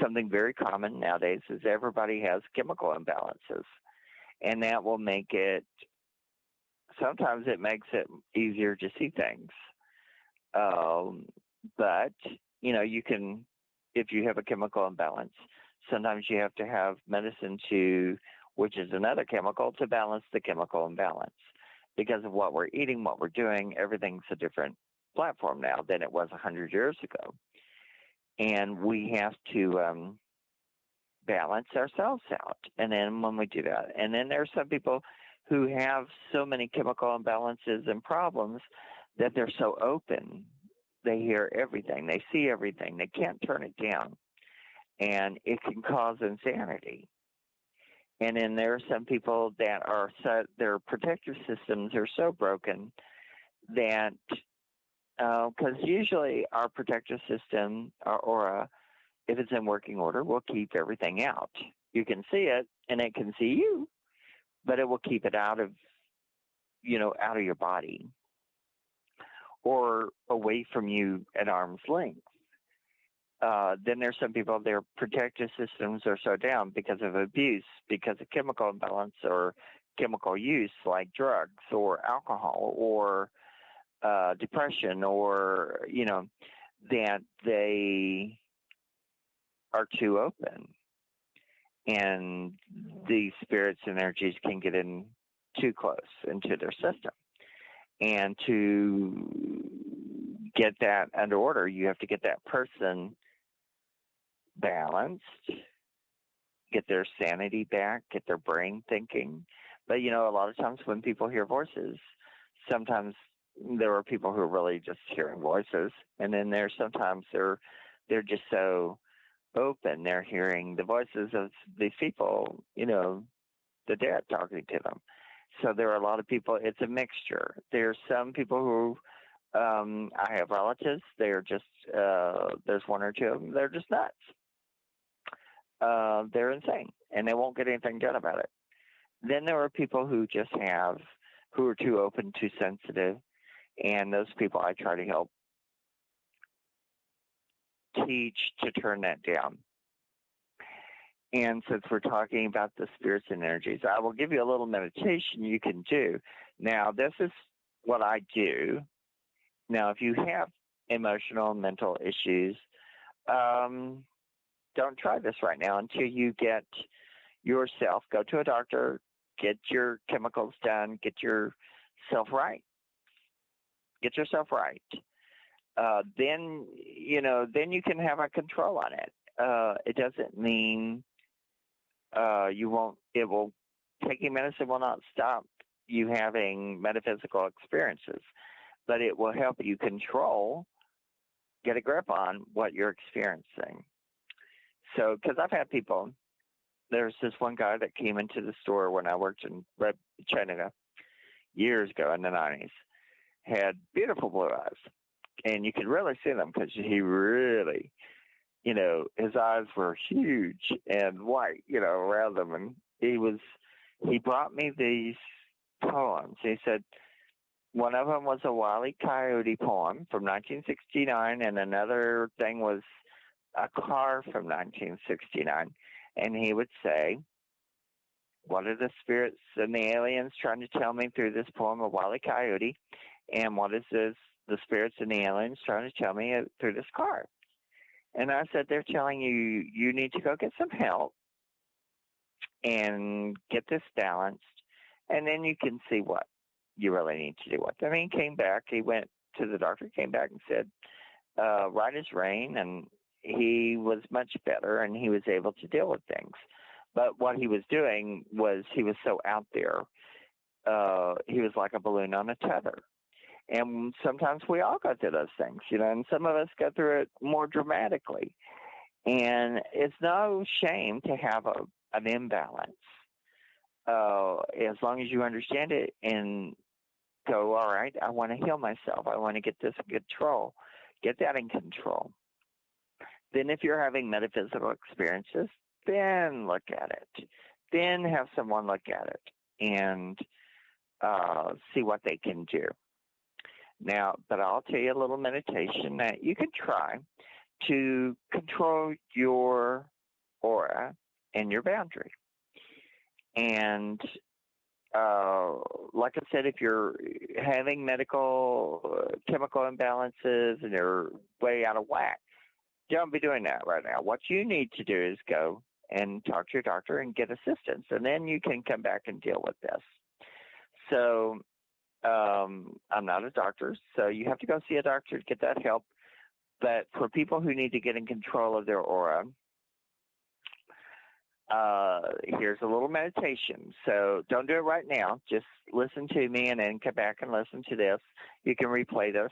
something very common nowadays is everybody has chemical imbalances. And that will make it, sometimes it makes it easier to see things. But, you can, if you have a chemical imbalance, sometimes you have to have medicine which is another chemical, to balance the chemical imbalance. Because of what we're eating, what we're doing, everything's a different platform now than it was 100 years ago. And we have to balance ourselves out. And then when we do that, and then there are some people who have so many chemical imbalances and problems that they're so open. They hear everything. They see everything. They can't turn it down. And it can cause insanity. And then there are some people that are their protective systems are so broken that, because usually our protective system, our aura, if it's in working order, will keep everything out. You can see it, and it can see you, but it will keep it out of your body. or away from you at arm's length. Then there's some people, their protective systems are so down because of abuse, because of chemical imbalance or chemical use like drugs or alcohol or depression, or, that they are too open. And these spirits energies can get in too close into their system. And to get that under order, you have to get that person balanced, get their sanity back, get their brain thinking. But, a lot of times when people hear voices, sometimes there are people who are really just hearing voices. And then there's sometimes they're just so open, they're hearing the voices of these people, the dead talking to them. So there are a lot of people, it's a mixture. There's some people who, I have relatives, they're just, there's one or two of them, they're just nuts. They're insane, and they won't get anything done about it. Then there are people who are too open, too sensitive, and those people I try to help teach to turn that down. And since we're talking about the spirits and energies, I will give you a little meditation you can do. Now, this is what I do. Now, if you have emotional, mental issues, don't try this right now until you get yourself, go to a doctor, get your chemicals done, get yourself right. Get yourself right. Then you can have a control on it. It doesn't mean taking medicine will not stop you having metaphysical experiences, but it will help you get a grip on what you're experiencing. So, because I've had people, there's this one guy that came into the store when I worked in China years ago in the 90s, had beautiful blue eyes. And you could really see them because he really, his eyes were huge and white, around them. And he brought me these poems. He said one of them was a Wile E. Coyote poem from 1969, and another thing was a car from 1969. And he would say, what are the spirits and the aliens trying to tell me through this poem of Wile E. Coyote? And what is the spirits and the aliens trying to tell me through this car? And I said, they're telling you need to go get some help and get this balanced, and then you can see what you really need to do with it. I mean, he came back, he went to the doctor, came back and said, right as rain, and he was much better, and he was able to deal with things. But what he was doing was he was so out there. He was like a balloon on a tether. And sometimes we all go through those things, and some of us go through it more dramatically. And it's no shame to have an imbalance, as long as you understand it and go, all right, I want to heal myself. I want to get this in control. Get that in control. Then if you're having metaphysical experiences, then look at it. Then have someone look at it and see what they can do. Now, but I'll tell you a little meditation that you can try to control your aura and your boundary. And like I said, if you're having medical chemical imbalances and you're way out of whack, don't be doing that right now. What you need to do is go and talk to your doctor and get assistance, and then you can come back and deal with this. So I'm not a doctor, so you have to go see a doctor to get that help. But for people who need to get in control of their aura, here's a little meditation. So don't do it right now. Just listen to me and then come back and listen to this. You can replay this.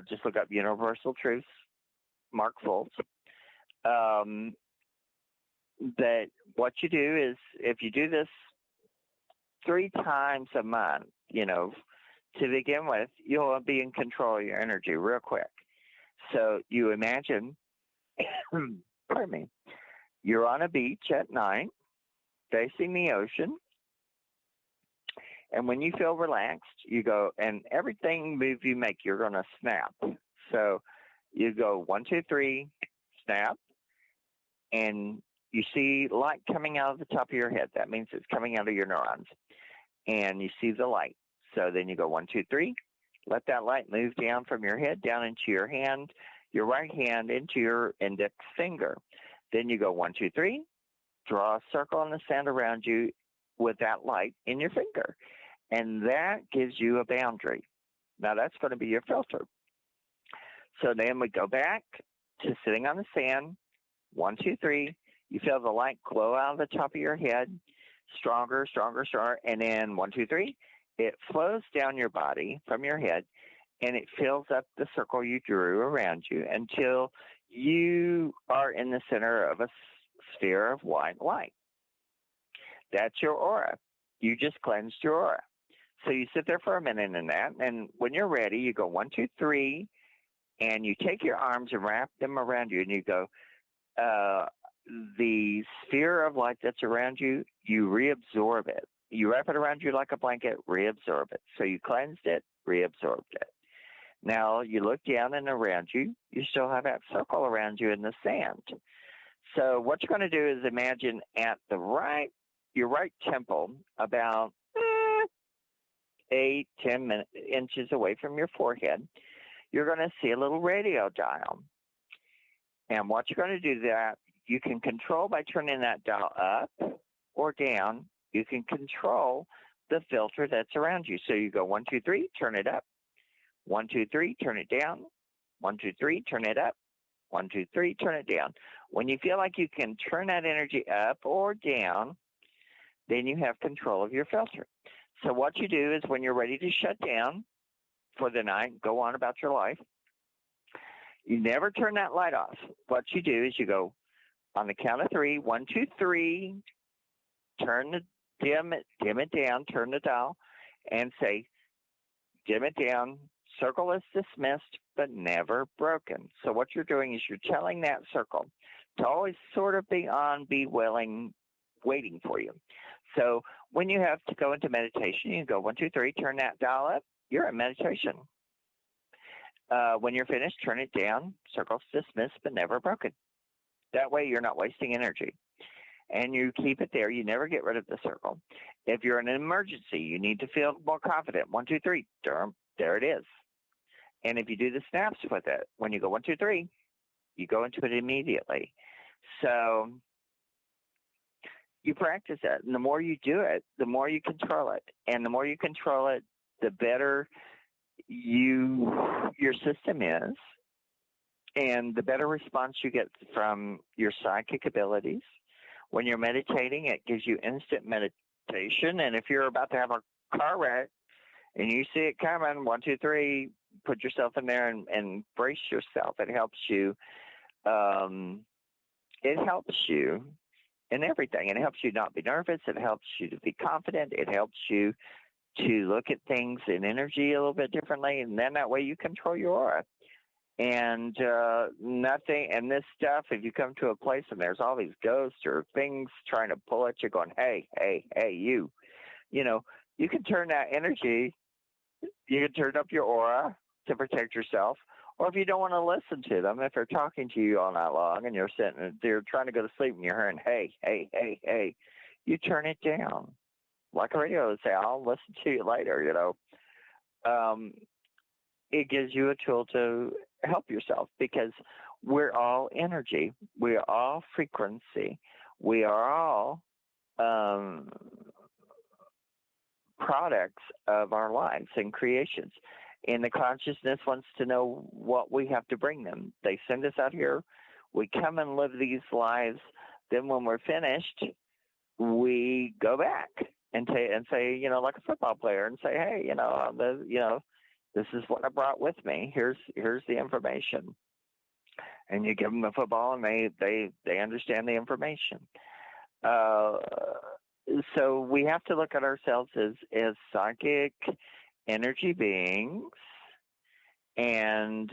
Just look up Universal Truths, Mark Fultz. That what you do is, if you do this 3 times a month, to begin with, you'll be in control of your energy real quick. So you imagine, pardon me, you're on a beach at night, facing the ocean, And when you feel relaxed, you go, and everything move you make, you're going to snap. So you go 1, 2, 3, snap, and you see light coming out of the top of your head. That means it's coming out of your neurons. And you see the light. So then you go 1, 2, 3. Let that light move down from your head down into your hand, your right hand into your index finger. Then you go 1, 2, 3. Draw a circle in the sand around you with that light in your finger. And that gives you a boundary. Now that's going to be your filter. So then we go back to sitting on the sand. 1, 2, 3. You feel the light glow out of the top of your head. Stronger, stronger, stronger. And then 1, 2, 3. It flows down your body from your head, and it fills up the circle you drew around you until you are in the center of a sphere of white light. That's your aura. You just cleansed your aura. So you sit there for a minute in that, and when you're ready, you go 1, 2, 3, and you take your arms and wrap them around you, and you go, the sphere of light that's around you, you reabsorb it. You wrap it around you like a blanket, reabsorb it. So you cleansed it, reabsorbed it. Now you look down and around you, you still have that circle around you in the sand. So what you're going to do is imagine at your right temple, about 8, 10 inches away from your forehead, you're going to see a little radio dial. And what you're going to do that, you can control by turning that dial up or down. You can control the filter that's around you. So you go 1, 2, 3, turn it up. 1, 2, 3, turn it down. 1, 2, 3, turn it up. 1, 2, 3, turn it down. When you feel like you can turn that energy up or down, then you have control of your filter. So what you do is when you're ready to shut down for the night, go on about your life, you never turn that light off. What you do is you go on the count of 3, 1, 2, 3, dim it down, turn the dial, and say, dim it down, circle is dismissed, but never broken. So what you're doing is you're telling that circle to always sort of be on, be willing, waiting for you. So when you have to go into meditation, you go 1, 2, 3, turn that dial up, you're in meditation. When you're finished, turn it down, circle's dismissed, but never broken. That way you're not wasting energy. And you keep it there. You never get rid of the circle. If you're in an emergency, you need to feel more confident. 1, 2, 3, there it is. And if you do the snaps with it, when you go 1, 2, 3, you go into it immediately. So you practice it. And the more you do it, the more you control it. And the more you control it, the better your system is. And the better response you get from your psychic abilities. When you're meditating, it gives you instant meditation. And if you're about to have a car wreck and you see it coming, 1, 2, 3, put yourself in there and brace yourself. It helps you. It helps you in everything. It helps you not be nervous. It helps you to be confident. It helps you to look at things in energy a little bit differently. And then that way you control your aura. And nothing, and this stuff, if you come to a place and there's all these ghosts or things trying to pull at you going, hey, you know, you can turn that energy, you can turn up your aura to protect yourself. Or if you don't want to listen to them, if they're talking to you all night long and you're sitting, they're trying to go to sleep and you're hearing, hey, you turn it down. Like a radio would say, I'll listen to you later, you know. It gives you a tool to help yourself because we're all energy. We are all frequency. We are all products of our lives and creations. And the consciousness wants to know what we have to bring them. They send us out here. We come and live these lives. Then when we're finished, we go back and say, you know, like a football player and say, hey, this is what I brought with me. Here's the information. And you give them the football and they understand the information. So we have to look at ourselves as psychic energy beings and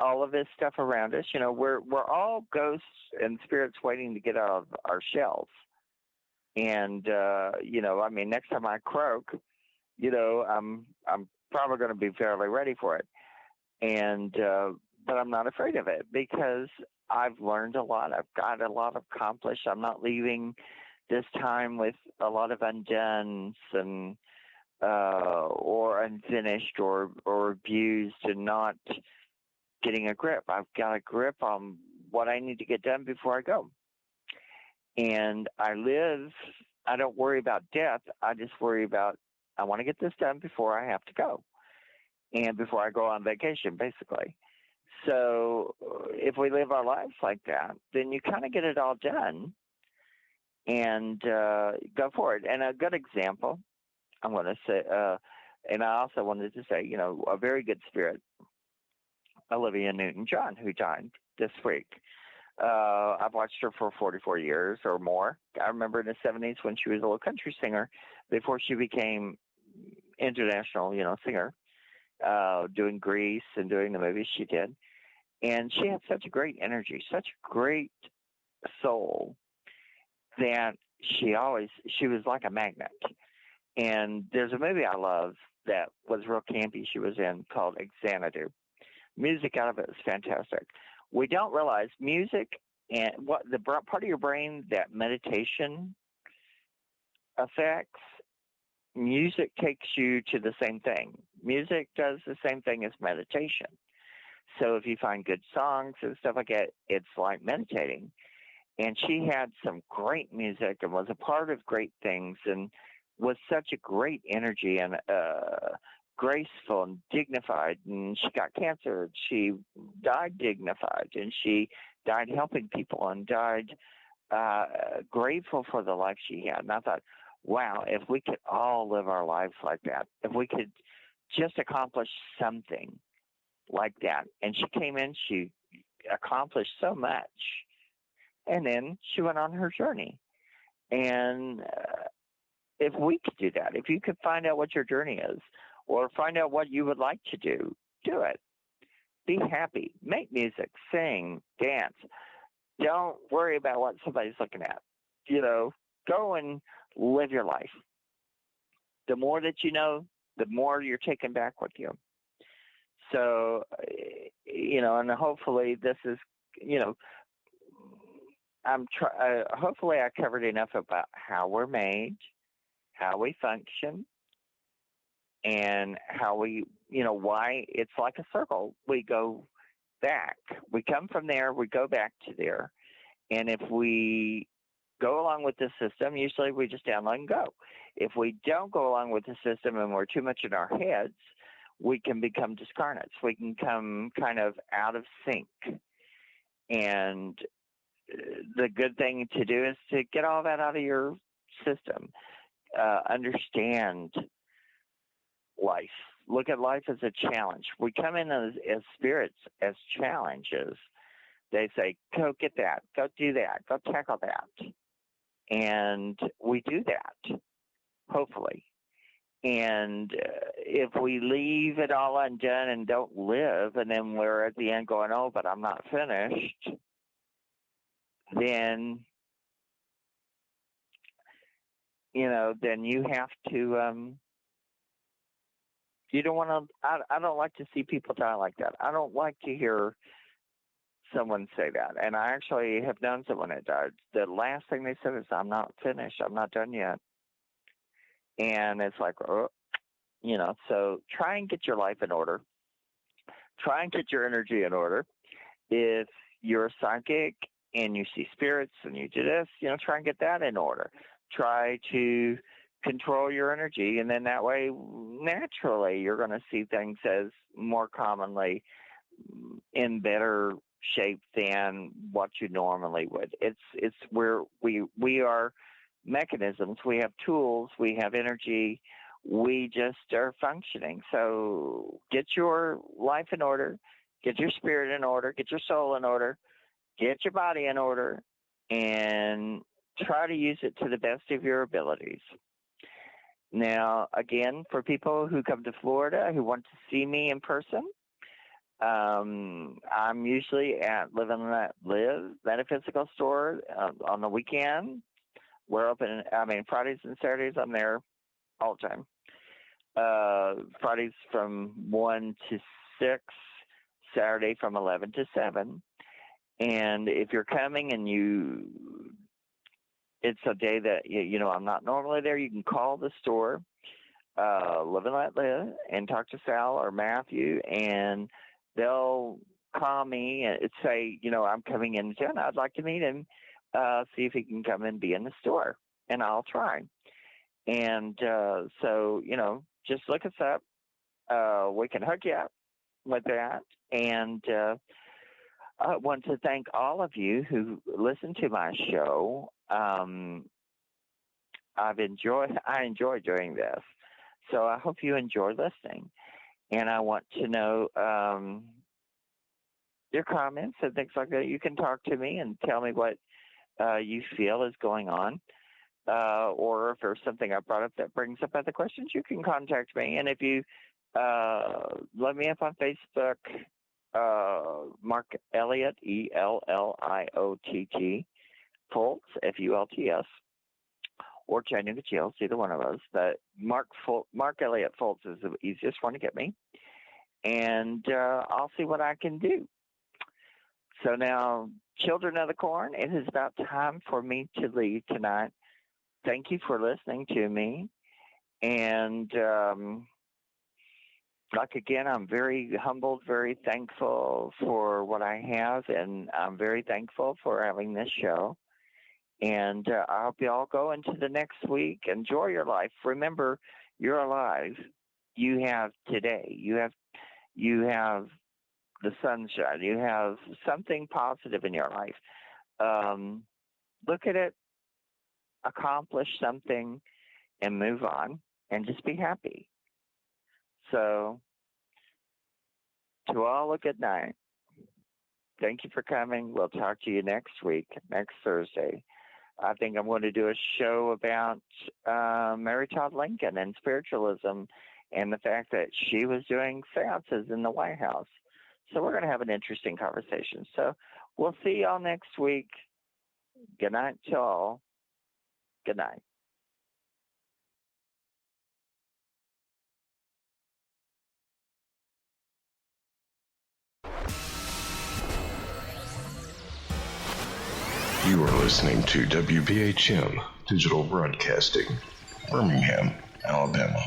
all of this stuff around us. You know, we're all ghosts and spirits waiting to get out of our shells. And, next time I croak, I'm probably going to be fairly ready for it. And, but I'm not afraid of it because I've learned a lot. I've got a lot accomplished. I'm not leaving this time with a lot of undones and, or unfinished or abused and not getting a grip. I've got a grip on what I need to get done before I go. And I don't worry about death. I just worry about, I want to get this done before I have to go and before I go on vacation, basically. So if we live our lives like that, then you kind of get it all done and go for it. And a good example, I'm going to say, and I also wanted to say, a very good spirit, Olivia Newton-John, who died this week. I've watched her for 44 years or more. I remember in the 70s when she was a little country singer before she became international, singer, doing Grease and doing the movies she did. And she had such a great energy, such a great soul that she was like a magnet. And there's a movie I love that was real campy she was in called Xanadu. Music out of it is fantastic. We don't realize music and what the part of your brain that meditation affects, music takes you to the same thing. Music does the same thing as meditation. So if you find good songs and stuff like that, it's like meditating. And she had some great music and was a part of great things and was such a great energy and graceful and dignified. And she got cancer. She died dignified, and she died helping people and died grateful for the life she had. And I thought, wow, if we could all live our lives like that, if we could just accomplish something like that. And she came in, she accomplished so much, and then she went on her journey. And if we could do that, if you could find out what your journey is or find out what you would like to do, do it. Be happy. Make music, sing, dance. Don't worry about what somebody's looking at. Go and live your life. The more that you know, the more you're taking back with you. So, and hopefully this is, hopefully I covered enough about how we're made, how we function, and how we, why it's like a circle. We go back. We come from there, we go back to there. And if we go along with the system, usually we just download and go. If we don't go along with the system and we're too much in our heads, we can become discarnates. We can come kind of out of sync. And the good thing to do is to get all that out of your system. Understand life. Look at life as a challenge. We come in as spirits, as challenges. They say, go get that, go do that, go tackle that. And we do that, hopefully. And if we leave it all undone and don't live, and then we're at the end going, oh, but I'm not finished, then, then you have to, you don't want to, I don't like to see people die like that. I don't like to hear someone say that. And I actually have known someone that died. The last thing they said is, I'm not finished. I'm not done yet. And it's like, so try and get your life in order. Try and get your energy in order. If you're a psychic and you see spirits and you do this, try and get that in order. Try to control your energy, and then that way, naturally, you're going to see things as more commonly in better shape than what you normally would. It's where we are mechanisms. We have tools. We have energy. We just are functioning. So get your life in order. Get your spirit in order. Get your soul in order. Get your body in order, and try to use it to the best of your abilities. Now, again, for people who come to Florida who want to see me in person, I'm usually at Live Metaphysical Store on the weekend. We're open, Fridays and Saturdays, I'm there all the time. Fridays from 1 to 6, Saturday from 11 to 7. And if you're coming and it's a day that, I'm not normally there, you can call the store, Live and Let Live, and talk to Sal or Matthew, and they'll call me and say, I'm coming in town. I'd like to meet him, see if he can come and be in the store, and I'll try. And so, just look us up. We can hook you up with that. And I want to thank all of you who listen to my show. I enjoy doing this. So I hope you enjoy listening. And I want to know your comments and things like that. You can talk to me and tell me what you feel is going on. Or if there's something I brought up that brings up other questions, you can contact me. And if you let me up on Facebook, Mark Elliott, Elliott, Fultz, Fults, or Chattanooga Chills, either one of us. But Mark Elliott Fultz is the easiest one to get me. And I'll see what I can do. So now, children of the corn, it is about time for me to leave tonight. Thank you for listening to me. And again, I'm very humbled, very thankful for what I have, and I'm very thankful for having this show. And I hope you all go into the next week. Enjoy your life. Remember, you're alive. You have today. You have the sunshine. You have something positive in your life. Look at it, accomplish something, and move on, and just be happy. So, to all a good night. Thank you for coming. We'll talk to you next week, next Thursday. I think I'm going to do a show about Mary Todd Lincoln and spiritualism and the fact that she was doing seances in the White House. So we're going to have an interesting conversation. So we'll see y'all next week. Good night to all. Good night. You are listening to WBHM Digital Broadcasting, Birmingham, Alabama.